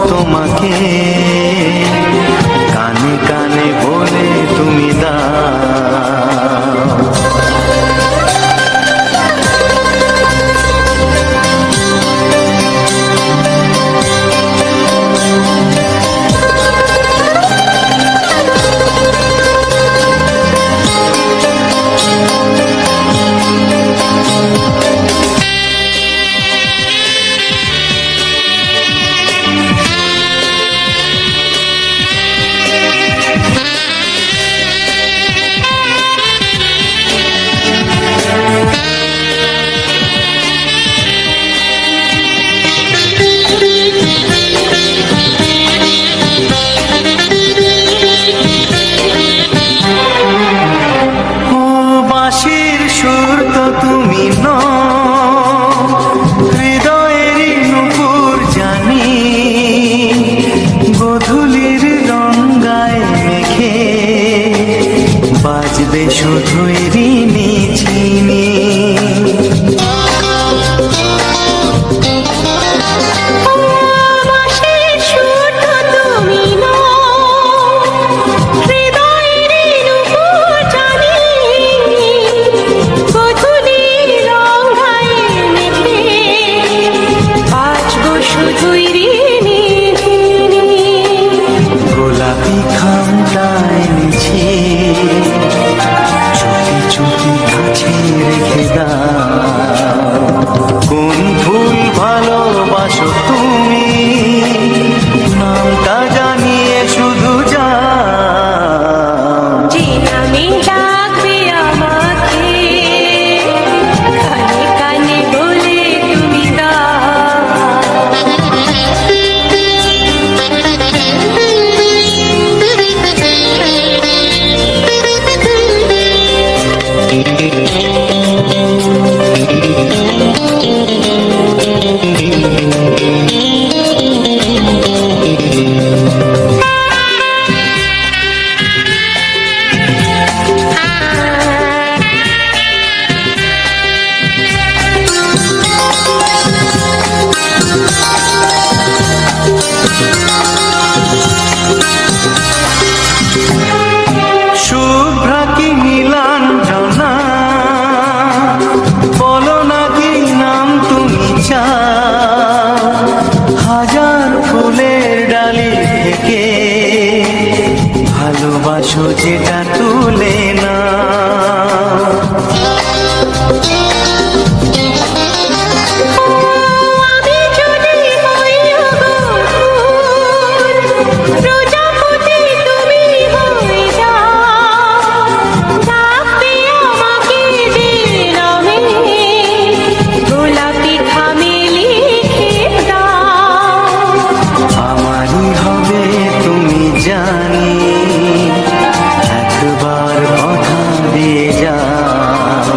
তোমাকে কানে কানে বলে তুমি দাও। শুধুই ঋণী চিনি গোলাপি খামটায় নিছি রেখে দাও। কোন ফুল ভালোবাসো তুমি নামটা জানিয়ে শুধু যাও। যে নামে ডাকবে আমাকে কানে কানে বলে তুমি শুভ্রা কি নীলাঞ্জনা বলো না কি নাম তুমি চাও। হাজার ফুলের ডালি থেকে ভালোবাসো যেটা তুলে না। জানি একবার কথা দিয়ে যাও।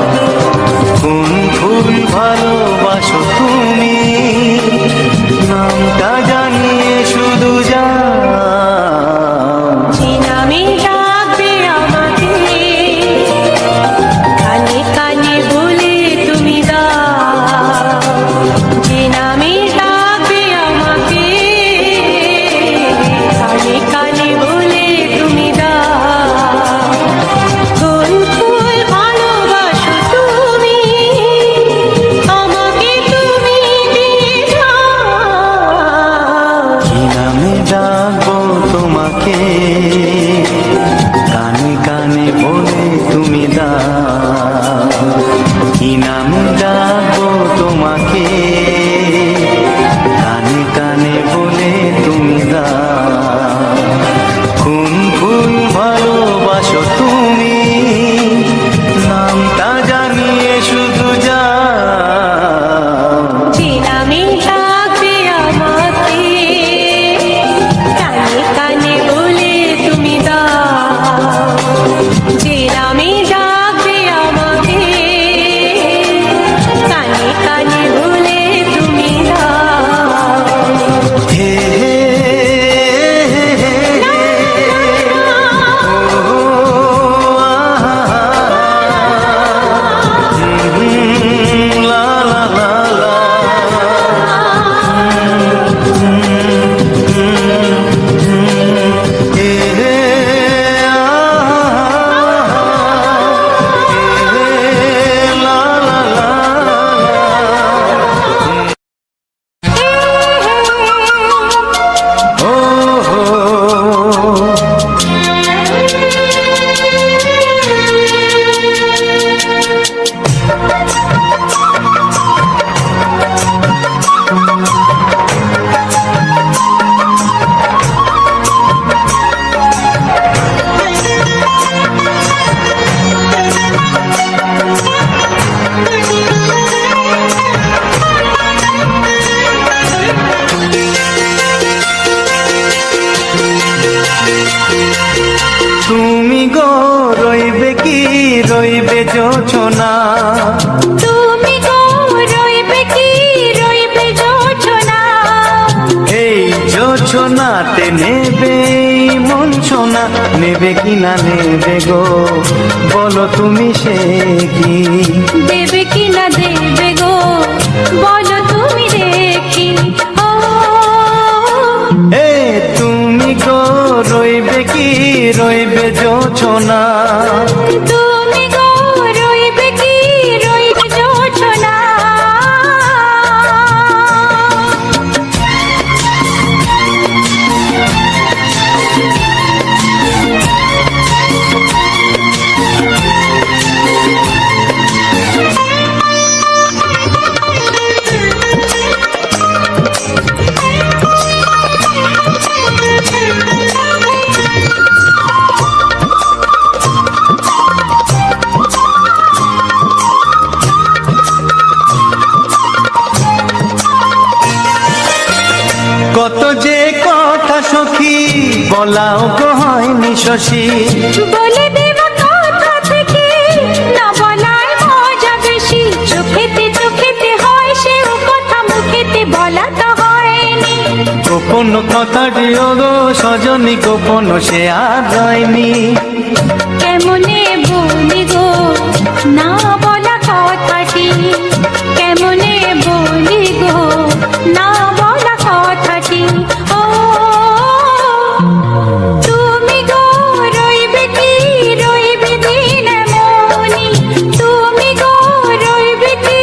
সূচনাতে নেবে মন সোনা, নেবে কিনা নেবে গো বলো তুমি সে কি? দেবে কিনা দেবে গো বলো তুমি দেখি। ও এ তুমি গো রইবে কি রইবে জোছনা, তুমি গো রইবে কি রইবে জোছনা। কত যে কথা সখী বলাও গো হয়নি শশী, বলে দেব কথা থেকে না বলায় মজা বেশি। চোখেতে চোখেতে হয় সেও কথা, মুখেতে বলা তো হয়নি। গোপন কথা দিও গো সজনী, গোপন সে আর হয়নি। কেমনে বলি গো না বলা কথাটি, কেমনে বলি গো না বলা কথাটি। ও তুমি গো রইবে কি রইবে দিন মনি, তুমি গো রইবে কি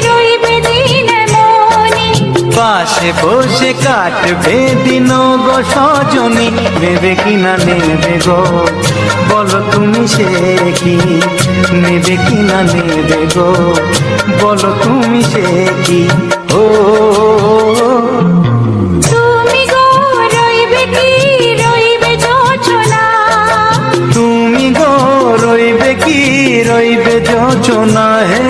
রইবে দিন মনি। পাশে বসে কাটবে দিন গো সজনী, নেবে কিনা নেবে গো বলো তুমি সে কি? নেবে কিনা নেবে গো বলো তুমি সে কি? ও তুমি গো রইবে কি রইবে জোছনা, তুমি গো রইবে কি রইবে জোছনা। হে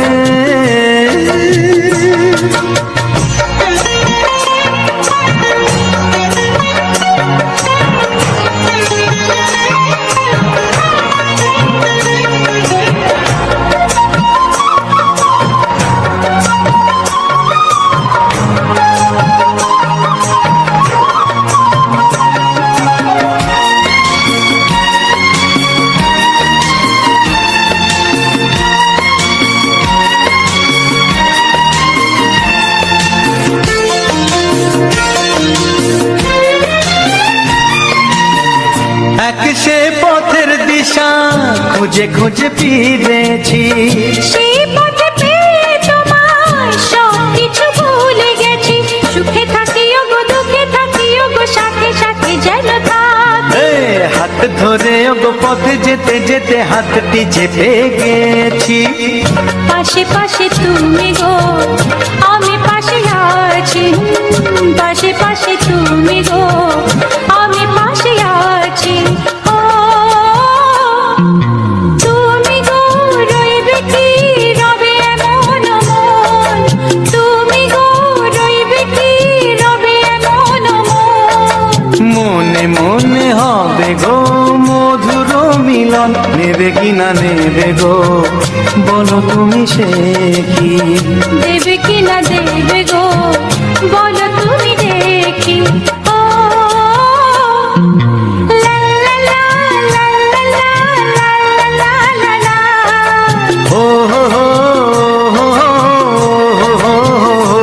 এক সে পথের দিশা খুঁজে খুঁজে ফিরেছি, সেই পথে পেয়ে তোমায় সব কিছু ভুলে গেছি। সুখে থাকিও গো দুঃখে থাকিও গো সাথে সাথে যেন থাক। এ হাত ধরে গো পথে যেতে যেতে হাতটি চেপে গেছি। পাশে পাশে তুমি গো আমি পাশে আছি, পাশে পাশে তুমি গো আমি পাশে আছি। ও তুমি গো রইবে কি রবে এমন মন, তুমি গো রইবে কি রবে এমন মন। মনে মনে হবে গো মধুর মিলন, নেবে কিনা নেবে গো বলো তুমি সে কি? দেবে কিনা দেবে গো বলো তুমি দেখি। ও লা লা লা লা লা লা লা লা লা। ও হো হো হো হো হো হো।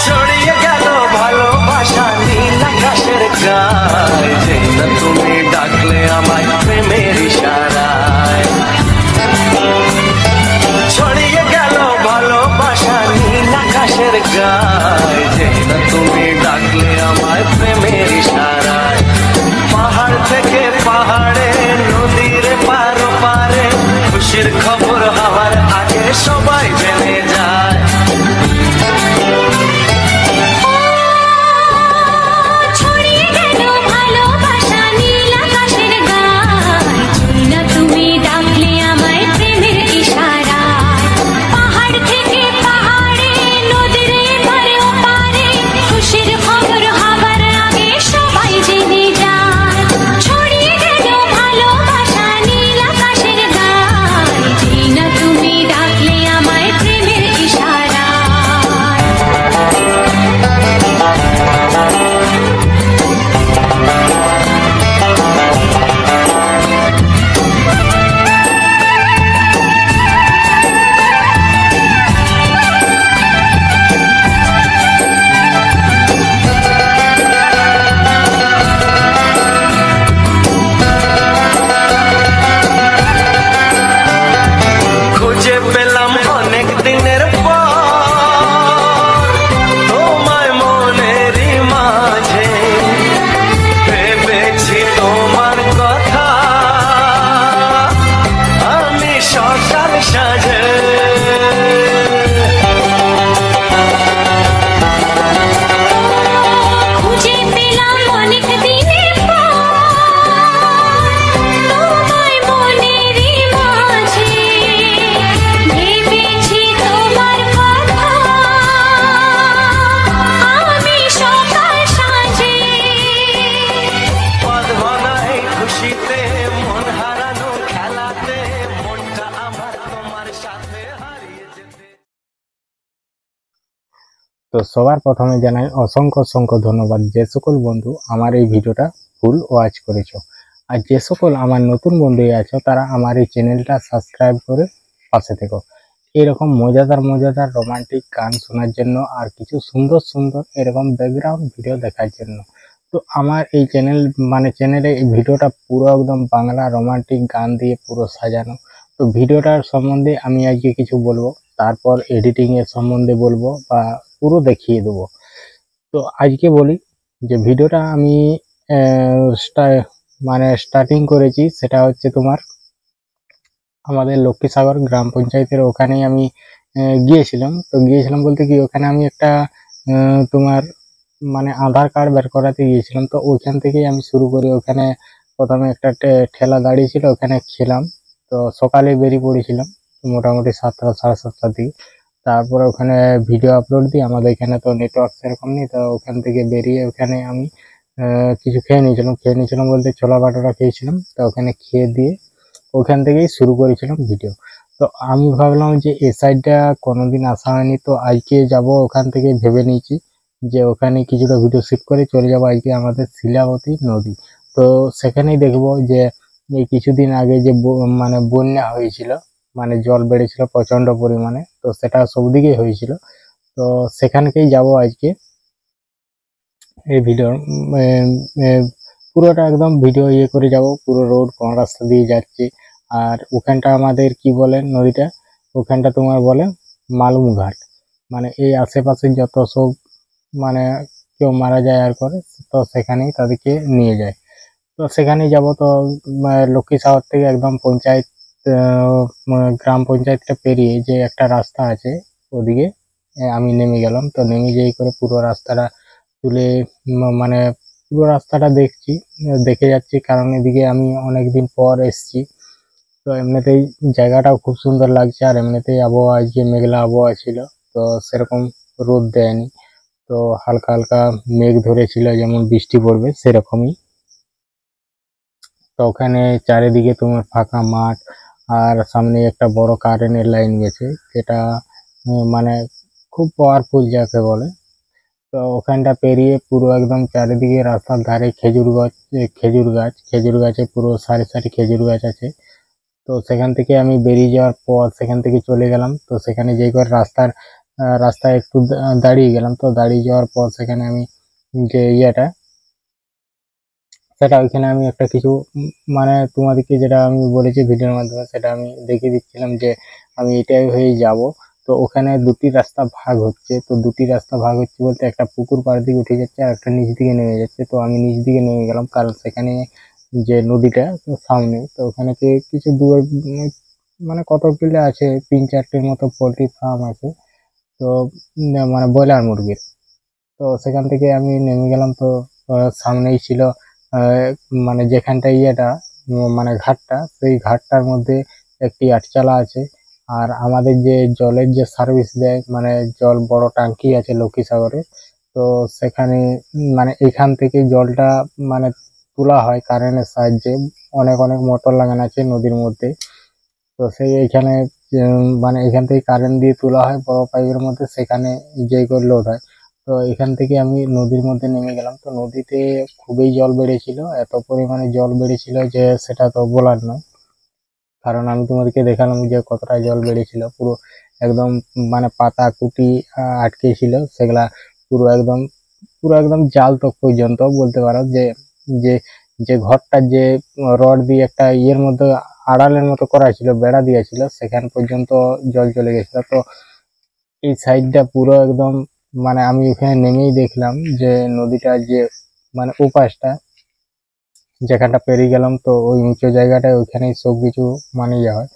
ছড়িয়ে গেল ভালোবাসা নীল আকাশের গায়ে, যেই না তুমি ডাকলে আমায় প্রেমের ইশারায়। ছড়িয়ে গেল ভালোবাসা নীল আকাশের গায়ে, যেই না তুমি ডাকলে আমায় প্রেমের ইশারায়। পাহাড় থেকে পাহাড়ে নদীর পার পারে খুশির খবর হওয়ার আগে সবাই জেনে যায়। ছড়িয়ে গেল ভালোবাসা নীল আকাশের গায়ে, না তুমি ডাকলে আমায় প্রেমের ইশারায়। পাহাড় থেকে পাহাড়ে তো সবার প্রথমে জানাই অসংখ্য অসংখ্য ধন্যবাদ যে সকল বন্ধু আমার এই ভিডিওটা ফুল ওয়াচ করেছো, আর যে সকল আমার নতুন বন্ধু আছো তারা আমার এই চ্যানেলটা সাবস্ক্রাইব করে পাশে থেকো এরকম মজাদার মজাদার রোমান্টিক গান শোনার জন্য আর কিছু সুন্দর সুন্দর এরকম ব্যাকগ্রাউন্ড ভিডিও দেখার জন্য। তো আমার এই চ্যানেলে এই ভিডিওটা পুরো একদম বাংলা রোমান্টিক গান দিয়ে পুরো সাজানো। তো ভিডিওটার সম্বন্ধে আমি আজকে কিছু বলবো, তারপর এডিটিং এর সম্বন্ধে বলবো বা পুরো দেখিয়ে দেবো। তো আজকে বলি যে ভিডিওটা আমি স্টার্টিং করেছি, সেটা হচ্ছে তোমার আমাদের লক্ষ্মীসাগর গ্রাম পঞ্চায়েতের ওখানেই আমি গিয়েছিলাম। তো গিয়েছিলাম বলতে কি ওখানে আমি একটা তোমার আধার কার্ড বের করাতে গিয়েছিলাম। তো ওইখান থেকেই আমি শুরু করি। ওখানে প্রথমে একটা ঠেলা দাঁড়িয়ে ছিল, ওখানে খেলাম। তো সকালে বেরিয়ে পড়েছিলাম মোটামুটি 7টা সাড়ে 7টার দিকে। তারপরে ওখানে ভিডিও আপলোড দিই, আমাদের এখানে তো নেটওয়ার্ক সেরকম নেই। তো ওখান থেকে বেরিয়ে ওখানে আমি কিছু খেয়ে নিয়েছিলাম বলতে ছোলা ভাটোরা খেয়েছিলাম। তো ওখানে খেয়ে দিয়ে ওখান থেকেই শুরু করেছিলাম ভিডিও। তো আমি ভাবলাম যে এ সাইডটা কোনোদিন আসা হয়নি, তো আজকে যাব। ওখান থেকে ভেবে নিয়েছি যে ওখানে কিছুটা ভিডিও শুট করে চলে যাব আজকে আমাদের শিলাবতী নদী। তো সেখানেই দেখবো যে এই কিছুদিন আগে যে বন্যা হয়েছিল, জল বেড়েছিল প্রচন্ড পরিমাণে। তো সেটা সব দিকেই হয়েছিল। তো সেখানকেই যাব আজকে। এই ভিডিও পুরোটা একদম ভিডিও করে যাব, পুরো রোড কোন রাস্তা দিয়ে যাচ্ছে। আর ওখানটা আমাদের কি বলে নদীটা, ওখানটা তোমার বলে মালুম ঘাট। এই আশেপাশে যত সব কেউ মারা যায় আর করে, তো সেখানেই তাদেরকে নিয়ে যায়। তো সেখানেই যাব। তো লক্ষ্মীসাগর থেকে একদম পঞ্চায়েত গ্রাম পঞ্চায়েতটা পেরিয়ে যে একটা রাস্তা আছে ওদিকে আমি নেমে গেলাম। তো নেমে যেই করে পুরো রাস্তাটা তুলে পুরো রাস্তাটা দেখে যাচ্ছি, কারণ এদিকে আমি অনেকদিন পর এসেছি। তো এমনিতেই জায়গাটাও খুব সুন্দর লাগছে, আর এমনিতেই আবহাওয়া আজকে মেঘলা আবহাওয়া ছিল। তো সেরকম রোদ দেয়নি, তো হালকা হালকা মেঘ ধরেছিল, যেমন বৃষ্টি পড়বে সেরকমই। তো ওখানে চারিদিকে তোমার ফাঁকা মাঠ, আর সামনে একটা বড় কারেন্টের লাইন গেছে, যেটা খুব পাওয়ারফুল যাকে বলে। তো ওখানটা পেরিয়ে পুরো একদম চারিদিকে রাস্তার ধারে খেজুর গাছে পুরো সারি সারি খেজুর গাছ আছে। তো সেখান থেকে আমি বেরিয়ে যাওয়ার পর সেখান থেকে চলে গেলাম। তো সেখানে যেই করে রাস্তায় একটু দাঁড়িয়ে গেলাম। তো দাঁড়িয়ে যাওয়ার পর সেখানে আমি যে সেটা ওইখানে আমি একটা কিছু তোমাদেরকে যেটা আমি বলেছি ভিডিওর মাধ্যমে, সেটা আমি দেখিয়ে দিচ্ছিলাম যে আমি এটাই হয়ে যাব। তো ওখানে দুটি রাস্তা ভাগ হচ্ছে। তো দুটি রাস্তা ভাগ হচ্ছে বলতে একটা পুকুর পাড় দিকে উঠে যাচ্ছে আর একটা নিচ দিকে নেমে যাচ্ছে। তো আমি নিচ দিকে নেমে গেলাম, কারণ সেখানে যে নদীটা সামনে, তো ওখানে কিছু দূরে কত কিলো আছে, 3-4টের মতো পোল্ট্রি ফার্ম আছে। তো ব্রয়লার মুরগির। তো সেখান থেকে আমি নেমে গেলাম। তো সামনেই ছিল যেখানটা ঘাটটা, সেই ঘাটটার মধ্যে একটি আটচালা আছে। আর আমাদের যে জলের যে সার্ভিস দেয়, জল বড় টাঙ্কি আছে লক্ষ্মীসাগরে। তো সেখানে এখান থেকে জলটা তোলা হয় কারেন্টের সাহায্যে। অনেক অনেক মোটর লাগানো আছে নদীর মধ্যে। তো সেই এইখানে এখান থেকে কারেন্ট দিয়ে তোলা হয় বড় পাইপের মধ্যে, সেখানে যেই করে লোড হয়। তো এখান থেকে আমি নদীর মধ্যে নেমে গেলাম। তো নদীতে খুবই জল বেড়েছিল, এত পরিমাণে জল বেড়েছিল যে সেটা তো বলার নয়। কারণ আমি তোমাদেরকে দেখালাম যে কতটা জল বেড়েছিল, পুরো একদম পাতা কুটি আটকে ছিল সেগুলা, পুরো একদম জাল তক পর্যন্ত বলতে পারো। যে যে যে ঘরটা যে রড দিয়ে একটা ইয়ের মধ্যে আড়ালের মতো করা ছিল, বেড়া দিয়েছিল, সেখান পর্যন্ত জল চলে গেছিল। তো এই সাইডটা পুরো একদম আমি ওখানে নেমেই দেখলাম যে নদীটা যে ওপাশটা যেখানটা পেরিয়ে গেলাম, তো ওই উঁচু জায়গাটায় ওইখানেই সবকিছু ইয়ে হয়।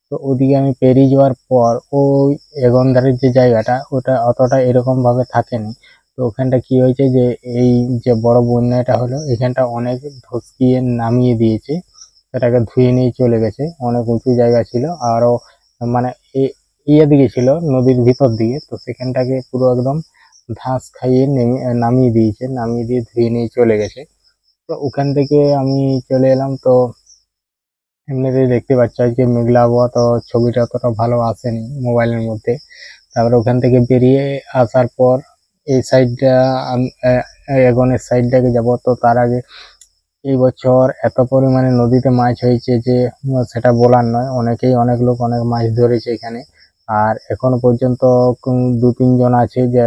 তো ওদিকে আমি পেরিয়ে যাওয়ার পর ওই এগন্ধারের যে জায়গাটা, ওটা অতটা এরকম ভাবে থাকেনি। তো ওখানটা কি হয়েছে যে এই যে বড় বন্যাটা হলো, এখানটা অনেক ধসকিয়ে নামিয়ে দিয়েছে, সেটাকে ধুয়ে নিয়ে চলে গেছে। অনেক উঁচু জায়গা ছিল, আরো ইয়ে দিকে ছিল নদীর ভিতর দিকে। তো সেখানটাকে পুরো একদম ধাস খাইয়ে নামিয়ে দিয়েছে, নামিয়ে দিয়ে ধুয়ে নিয়ে চলে গেছে। তো ওখান থেকে আমি চলে এলাম। তো এমনিতেই দেখতে পাচ্ছ আজকে মেঘলা আবহাওয়া, তো ছবিটা অতটা ভালো আসেনি মোবাইলের মধ্যে। তারপরে ওখান থেকে বেরিয়ে আসার পর এই সাইডটা এগনের সাইডটাকে যাব। তো তার আগে এই বছর এত পরিমাণে নদীতে মাছ হয়েছে যে সেটা বলার নয়। অনেক লোক অনেক মাছ ধরেছে এখানে। আর এখনো পর্যন্ত 2-3 জন আছে যে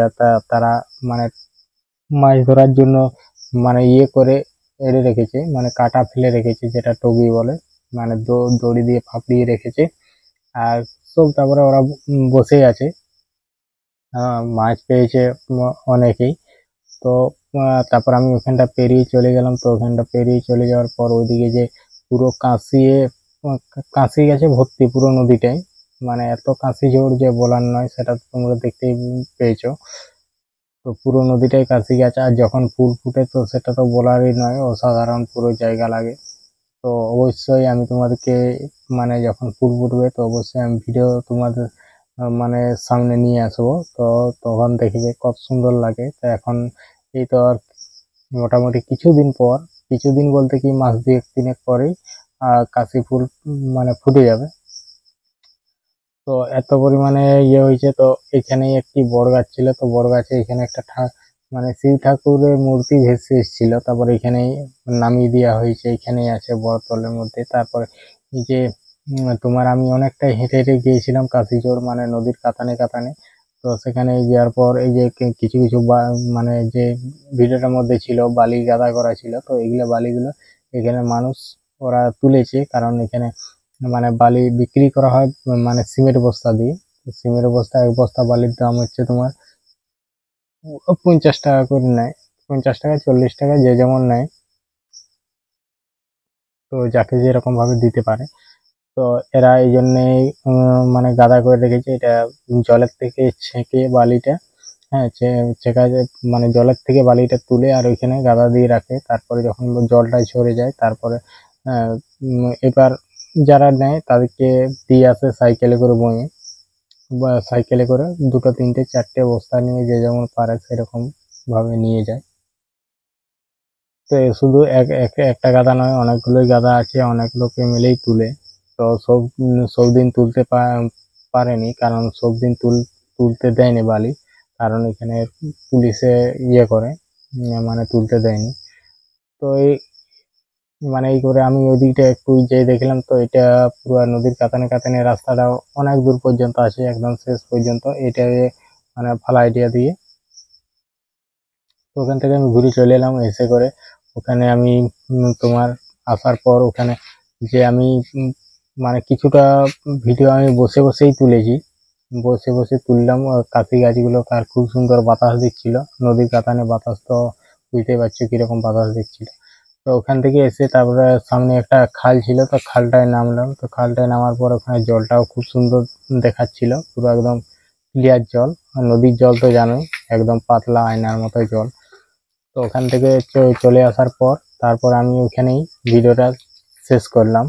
তারা মানে মাছ ধরার জন্য মানে করে এড়ে রেখেছে, মানে কাটা ফেলে রেখেছে, যেটা টগি বলে, মানে দড়ি দিয়ে ফাঁপিয়ে রেখেছে। আর সব তারপরে ওরা বসেই আছে। মাছ পেয়েছে অনেকেই। তো তারপর আমি ওখানটা পেরিয়ে চলে গেলাম। তো ওখানটা পেরিয়ে চলে যাওয়ার পর ওইদিকে যে পুরো কাঁচি গেছে ভর্তি পুরো নদীটাই, মানে এত কাঁচি ঝোড় যে বলার নয়, সেটা তোমরা দেখতেই পেয়েছো। তো পুরো নদীটাই কাঁচি গেছে। আর যখন ফুল ফুটে তো সেটা তো বলারই নয়, অসাধারণ পুরো জায়গা লাগে। তো অবশ্যই আমি তোমাদেরকে মানে যখন ফুল ফুটবে তো অবশ্যই আমি ভিডিও তোমাদের মানে সামনে নিয়ে আসবো। তো তখন দেখবে কত সুন্দর লাগে। তো এখন এই তো আর মোটামুটি কিছুদিন বলতে কি মাস 2-1 পরেই কাশি ফুল মানে ফুটে যাবে। তো এত পরিমাণে হয়েছে। তো এখানেই একটি বড় গাছ ছিল। তো বড় গাছে এখানে একটা মানে শিব ঠাকুরের মূর্তি ভেসে এসেছিল। তারপর এখানেই নামিয়ে দেওয়া হয়েছে, এখানেই আছে বড়তলের মধ্যে। তারপরে এই যে তোমার আমি অনেকটাই হেঁটে হেঁটে গিয়েছিলাম কাশিচোর, মানে নদীর কাতানে। তো সেখানে যাওয়ার পর এই যে কিছু মানে যে ভিডিওটার মধ্যে ছিল বালি গাদা করা ছিল। তো এইগুলো বালিগুলো এখানে মানুষ ওরা তুলেছে, কারণ এখানে মানে বালি বিক্রি করা হয় মানে সিমেন্ট বস্তা দিয়ে। সিমেন্ট বস্তা, এক বস্তা বালির দাম হচ্ছে তোমার 50 টাকা করে নেয়। 50 টাকা 40 টাকা যে যেমন নেয়, তো যাকে যেরকম ভাবে দিতে পারে। তো এরা এই জন্যেই মানে গাদা করে রেখেছে। এটা জলের থেকে ছেঁকে বালিটা, হ্যাঁ ছেঁকা মানে জলের থেকে বালিটা তুলে আর ওইখানে গাদা দিয়ে রাখে। তারপরে যখন জলটা ঝরে যায় তারপরে এবার যারা নেয় তাদেরকে দিয়ে আসে সাইকেলে করে বয়ে, বা সাইকেলে করে 2, 3, 4টে বস্তা নিয়ে যে যেমন পারে সেরকম ভাবে নিয়ে যায়। তো শুধু একটা গাদা নয়, অনেকগুলোই গাদা আছে, অনেক লোকে মিলেই তুলে। তো সব দিন তুলতে পারেনি, কারণ সব দিন তুলতে দেয়নি বালি, কারণ এখানে পুলিশে করে মানে তুলতে দেয়নি। তো মানে এই করে আমি ওই দিকটা একটু যেয়ে দেখলাম। তো এটা পুরো নদীর কাতানে রাস্তাটা অনেক দূর পর্যন্ত আছে, একদম শেষ পর্যন্ত। এটা মানে ভালো আইডিয়া দিয়ে। তো ওখান থেকে আমি ঘুরে চলে এলাম। এসে করে ওখানে আমি তোমার আসার পর ওখানে যে আমি মানে কিছুটা ভিডিও আমি বসে বসেই তুলেছি, বসে তুললাম কাশি গাছগুলো। আর খুব সুন্দর বাতাস দিচ্ছিল নদীর কাতানে, বাতাস তো বুঝতে পারছো কিরকম বাতাস দিচ্ছিল। তো ওখান থেকে এসে তারপরে সামনে একটা খাল ছিল, তো খালটায় নামলাম। তো খালটায় নামার পর ওখানে জলটাও খুব সুন্দর দেখাচ্ছিল, পুরো একদম ক্লিয়ার জল। আর নদীর জল তো জানোই, একদম পাতলা আয়নার মতো জল। তো ওখান থেকে চলে আসার পর তারপর আমি ওখানেই ভিডিওটা শেষ করলাম।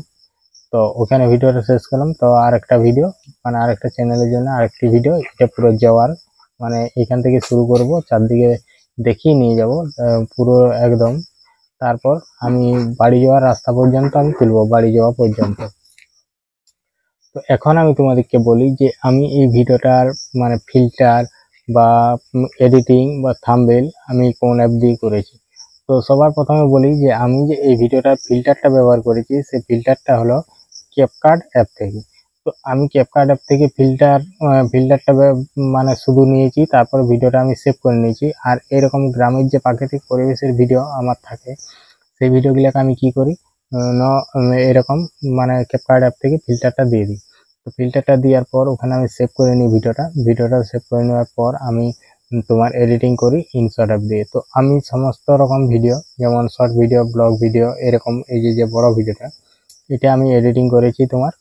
তো ওখানে ভিডিওটা শেষ করলাম। তো আরেকটা ভিডিও মানে আরেকটা চ্যানেলের জন্য আরেকটি ভিডিও, এটা পুরো যাওয়ার মানে এখান থেকে শুরু করব, চারদিকে দেখিয়ে নিয়ে যাব পুরো একদম। তারপর আমি বাড়ি যাওয়ার রাস্তা পর্যন্ত আমি তুলবো, বাড়ি যাওয়া পর্যন্ত। তো এখন আমি তোমাদেরকে বলি যে আমি এই ভিডিওটার মানে ফিল্টার বা এডিটিং বা থাম্বনেল আমি কোন অ্যাপ দিয়ে করেছি। তো সবার প্রথমে বলি যে আমি যে এই ভিডিওটার ফিল্টারটা ব্যবহার করেছি, সেই ফিল্টারটা হলো ক্যাপকাট অ্যাপ থেকে। তো আমি ক্যাপকাট অ্যাপ থেকে ফিল্টারটা মানে শুধু নিয়েছি, তারপর ভিডিওটা আমি সেভ করে নিয়েছি। আর এরকম গ্রামের যে প্রাকৃতিক পরিবেশের ভিডিও আমার থাকে, সেই ভিডিওগুলোকে আমি কি করি এরকম মানে ক্যাপকাট অ্যাপ থেকে ফিল্টারটা দিয়ে দিই। তো ফিল্টারটা দেওয়ার পর ওখানে আমি সেভ করে নিই ভিডিওটা সেভ করে নেওয়ার পর আমি তোমার এডিটিং করি ইনশট অ্যাপ দিয়ে। তো আমি সমস্ত রকম ভিডিও, যেমন শর্ট ভিডিও, ব্লগ ভিডিও, এরকম এই যে বড় ভিডিওটা, এটা আমি এডিটিং করেছি তোমার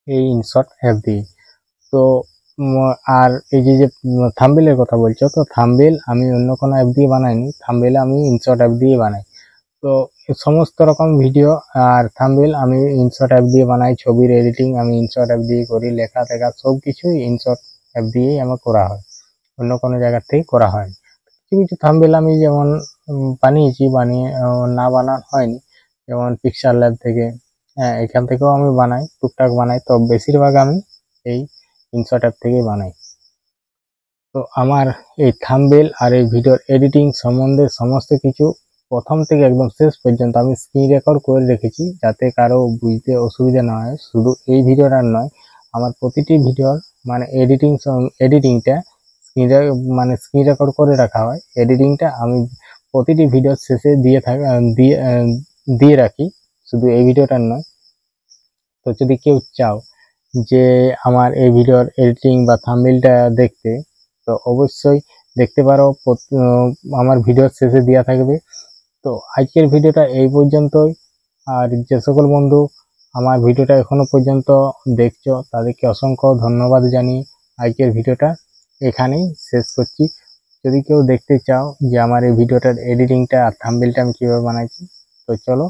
এই ইনশট অ্যাপ দিয়ে। তো আর এই যে থাম্বনেলের কথা বলছো, তো থাম্বনেল আমি অন্য কোনো অ্যাপ দিয়ে বানাইনি, থাম্বনেল আমি ইনশট অ্যাপ দিয়ে বানাই। তো সমস্ত রকম ভিডিও আর থাম্বনেল আমি ইনশট অ্যাপ দিয়ে বানাই, ছবির এডিটিং আমি ইনশট অ্যাপ দিয়ে করি, লেখা টেখা সব কিছুই ইনশট অ্যাপ দিয়েই আমার করা হয়, অন্য কোনো জায়গার থেকে করা হয়। কিছু কিছু থাম্বনেল আমি যেমন বানিয়েছি, না বানানো হয়নি, যেমন পিক্সার ল্যাব থেকে, হ্যাঁ এখান থেকেও আমি বানাই, টুকটাক বানাই। তো বেশিরভাগ আমি এই ইনশট অ্যাপ থেকেই বানাই। তো আমার এই থাম্বনেল আর এই ভিডিওর এডিটিং সম্বন্ধে সমস্ত কিছু প্রথম থেকে একদম শেষ পর্যন্ত আমি স্ক্রিন রেকর্ড করে রেখেছি, যাতে কারো বুঝতে অসুবিধা না হয়। শুধু এই ভিডিওটার নয়, আমার প্রতিটি ভিডিওর মানে এডিটিংটা স্ক্রিন রেকর্ড করে রাখা হয়। এডিটিংটা আমি প্রতিটি ভিডিওর শেষে দিয়ে রাখি, শুধু এই ভিডিওটার নয়। তো যদি কেউ চাও যে আমার এই ভিডিওর এডিটিং বা থাম্বনেলটা দেখতে, তো অবশ্যই দেখতে পারো, আমার ভিডিওর শেষে দেওয়া থাকবে। তো আজকের ভিডিওটা এই পর্যন্তই। আর যে সকল বন্ধু আমার ভিডিওটা এখনো পর্যন্ত দেখছো, তাদেরকে অসংখ্য ধন্যবাদ জানিয়ে আজকের ভিডিওটা এখানেই শেষ করছি। যদি কেউ দেখতে চাও যে আমার এই ভিডিওটার এডিটিংটা আর থাম্বনেলটা আমি কীভাবে বানাইছি, তো চলো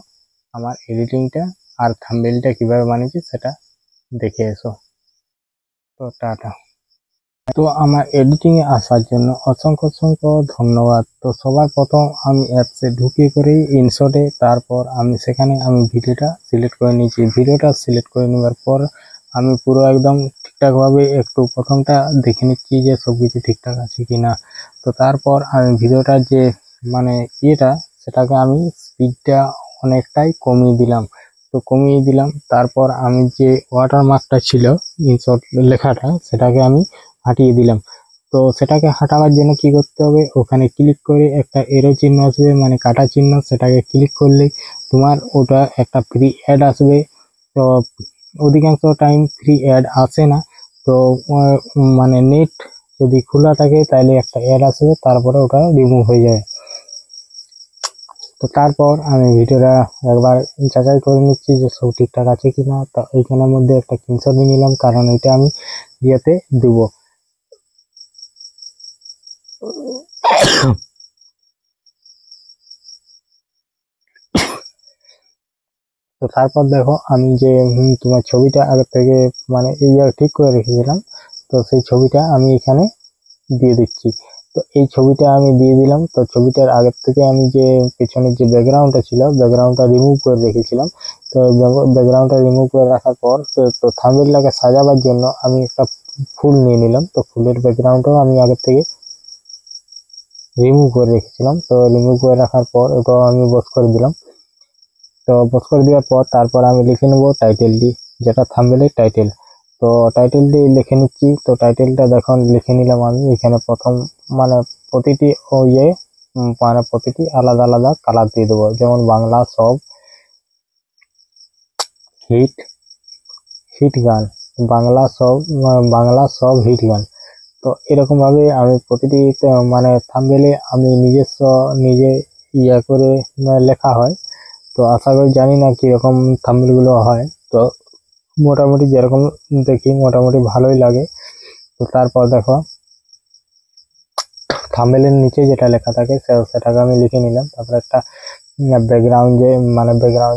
আমার এডিটিংটা আর থাম্বনেলটা কীভাবে বানিয়েছি সেটা দেখে এসো। তো টাটা। তো আমার এডিটিংয়ে আসার জন্য অসংখ্য ধন্যবাদ। তো সবার প্রথম আমি অ্যাপসে ঢুকিয়ে করেই ইনশটে, তারপর আমি সেখানে ভিডিওটা সিলেক্ট করে নিয়েছি। ভিডিওটা সিলেক্ট করে নেওয়ার পর আমি পুরো একদম ঠিকঠাকভাবে একটু প্রথমটা দেখে নিচ্ছি যে সব কিছু ঠিকঠাক আছে কি না। তো তারপর আমি ভিডিওটার যে ইয়েটা, সেটাকে আমি স্পিডটা অনেকটাই কমিয়ে দিলাম। তো কমিয়ে দিলাম, তারপর আমি যে ওয়াটারমার্কটা ছিল ইনশট লেখাটা, সেটাকে আমি হাঁটিয়ে দিলাম। তো সেটাকে হাঁটাবার জন্য কি করতে হবে, ওখানে ক্লিক করে একটা এরো চিহ্ন আসবে, কাটা চিহ্ন, সেটাকে ক্লিক করলে তোমার ওটা একটা ফ্রি অ্যাড আসবে। তো অধিকাংশ টাইম ফ্রি অ্যাড আসে না। তো নেট যদি খোলা থাকে তাহলে একটা অ্যাড আসবে, তারপরে ওটা রিমুভ হয়ে যাবে। তো তারপর আমি ভিডিওটা একবার যাচাই করে নিচ্ছি যে সব ঠিকঠাক আছে কিনা। তো এইখানের মধ্যে একটা স্ক্রিনশট নিয়ে নিলাম, কারণ এটা আমি ইয়েতে দেবো। তো তারপর দেখো আমি যে তোমার ছবিটা আগে থেকে এই ঠিক করে রেখেছিলাম, তো সেই ছবিটা আমি এখানে দিয়ে দিচ্ছি। তো এই ছবিটা আমি দিয়ে দিলাম। তো ছবিটার আগের থেকে আমি যে পেছনের যে ব্যাকগ্রাউন্ডটা ছিল, ব্যাকগ্রাউন্ডটা রিমুভ করে রেখেছিলাম। তো ব্যাকগ্রাউন্ডটা রিমুভ করে রাখার পর তো থাম্বনেলটাকে সাজাবার জন্য আমি একটা ফুল নিয়ে নিলাম। তো ফুলের ব্যাকগ্রাউন্ডটাও আমি আগের থেকে রিমুভ করে রেখেছিলাম। তো রিমুভ করে রাখার পর ওটাও আমি বস করে দিলাম। তো বস করে দেওয়ার পর তারপর আমি লিখে নেব টাইটেলটি, যেটা থাম্বনেলের টাইটেল। তো টাইটেলটি লিখে নিচ্ছি। তো টাইটেলটা দেখুন লিখে নিলাম আমি। এখানে প্রথম প্রতিটি প্রতিটি আলাদা আলাদা কালার দিয়ে দেবো, যেমন বাংলা সব হিট গান, বাংলা সব হিট গান। তো এরকম ভাবে আমি প্রতিটি থাম্বনেলে আমি নিজে করে লেখা হয়। তো আশা করি, জানি না কিরকম থাম্বনেলগুলো হয়, তো মোটামুটি যেরকম দেখি মোটামুটি ভালোই লাগে। তো তারপর দেখো থাম্বনেলের নিচে যেটা লেখা থাকে সেটাকে আমি লিখে নিলাম। তারপর একটা ব্যাকগ্রাউন্ড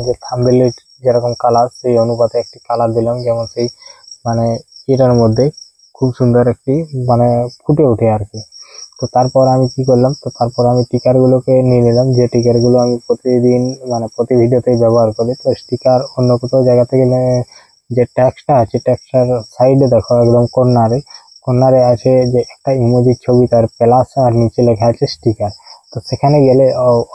যে থাম্বনেলের যেরকম কালার, সেই অনুপাতে একটি কালার দিলাম, যেমন সেই এটার মধ্যে খুব সুন্দর একটি ফুটে ওঠে আর কি। তো তারপর আমি কি করলাম, তো তারপর আমি স্টিকারগুলোকে নিয়ে নিলাম, যে স্টিকারগুলো আমি প্রতিদিন প্রতি ভিডিওতেই ব্যবহার করি। তো স্টিকার অন্য কোথাও জায়গা থেকে যে ট্যাক্সটা আছে, ট্যাক্সটার সাইডে দেখো একদম কর্নারে আছে যে একটা ইমোজির ছবি, তার প্লাস আর নিচে লেখা আছে স্টিকার। তো সেখানে গেলে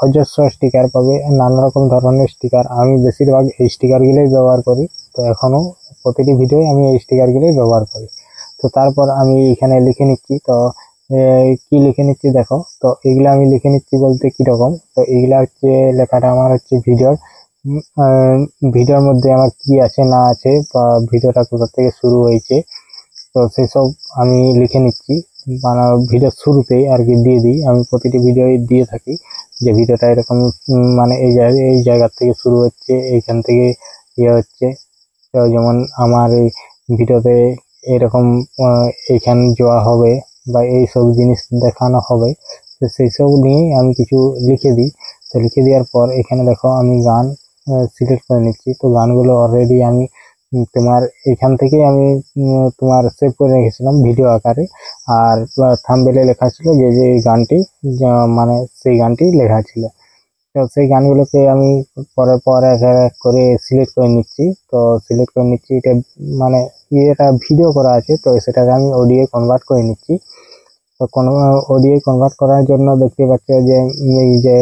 অজস্র স্টিকার পাবে, নানা রকম ধরনের স্টিকার। আমি বেশিরভাগ এই স্টিকারগুলোই ব্যবহার করি। তো এখনো প্রতিটি ভিডিওয় আমি এই স্টিকারগুলোই ব্যবহার করি। তো তারপর আমি এখানে লিখে নিচ্ছি। তো কি লিখে নিচ্ছি দেখো। তো এগুলা আমি লিখে নিচ্ছি বলতে কিরকম, তো এগুলা হচ্ছে লেখাটা আমার হচ্ছে ভিডিওর মধ্যে আমার কি আছে না আছে, বা ভিডিওটা কোথা থেকে শুরু হয়েছে, তো সেসব আমি লিখে নিচ্ছি। ভিডিওর শুরুতেই আর কি দিয়ে দিই, আমি প্রতিটি ভিডিও দিয়ে থাকি যে ভিডিওটা এরকম এই জায়গা থেকে শুরু হচ্ছে, এইখান থেকে হচ্ছে। তো যেমন আমার এই ভিডিওতে এরকম এইখান যাওয়া হবে বা এই সব জিনিস দেখানো হবে, তো সেই সব নিয়েই আমি কিছু লিখে দিই। তো লিখে দেওয়ার পর এখানে দেখো আমি গান সিলেক্ট করে নিচ্ছি। তো গানগুলো অলরেডি আমি তোমার এখান থেকে আমি তোমার সেভ করে রেখেছিলাম ভিডিও আকারে, আর থাম্বনেলে লেখা ছিল যে গানটি সেই গানটি লেখা ছিল। তো সেই গানগুলোকে আমি পরে এক এক করে সিলেক্ট করে নিচ্ছি। তো সিলেক্ট করে নিচ্ছি, এটা এটা ভিডিও করা আছে, তো সেটাকে আমি অডিও কনভার্ট করে নিচ্ছি। তো কোনো অডিও কনভার্ট করার জন্য দেখতে পাচ্ছ যে এই যে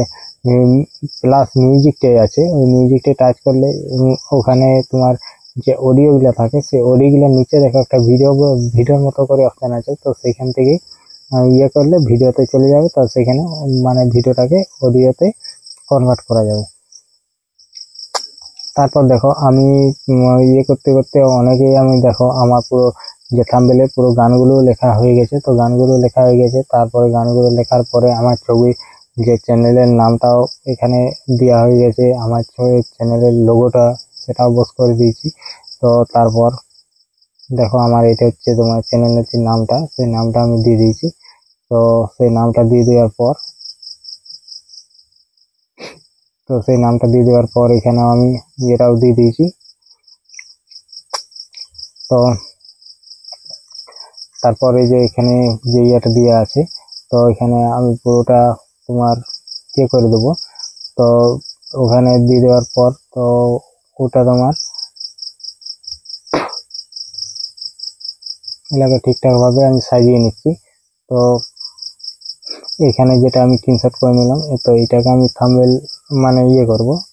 প্লাস মিউজিকটাই আছে, ওই মিউজিকটা টাচ করলে ওখানে তোমার যে অডিওগুলো থাকে সেই অডিওগুলোর নিচে দেখো একটা ভিডিওর মতো করে অপশান আছে। তো সেখান থেকে ইয়ে করলে ভিডিওতে চলে যাবে, তো সেখানে মানে ভিডিওটাকে অডিওতে কনভার্ট করা যাবে। তারপর দেখো আমি ইয়ে করতে করতে অনেকেই আমি দেখো আমার পুরো যে থাম্বনেলে পুরো গানগুলো লেখা হয়ে গেছে। তো গানগুলো লেখা হয়ে গেছে, তারপরে গানগুলো লেখার পরে আমার ছবি যে চ্যানেলের নামটাও এখানে দেওয়া হয়ে গেছে, আমার চ্যানেলের লোগোটা সেটাও বস করে দিয়েছি। তো তারপর দেখো আমার এটা হচ্ছে তোমার চ্যানেলের যে নামটা, সেই নামটা আমি দিয়ে দিয়েছি। তো সেই নামটা দিয়ে দেওয়ার পর এখানে আমি এটাও দিয়ে দিয়েছি। তো তারপরে যে এখানে যে ইয়েটা দেওয়া আছে, তো এখানে আমি পুরোটা তোমার ইয়ে করে দেবো। তো ওখানে দিয়ে দেওয়ার পর তো ওটা তোমার এলাকা ঠিকঠাক ভাবে আমি সাজিয়ে নিচ্ছি। তো এখানে যেটা আমি স্ক্রিনশট করে নিলাম, তো এটাকে আমি থাম্বনেল মানে ইয়ে করব,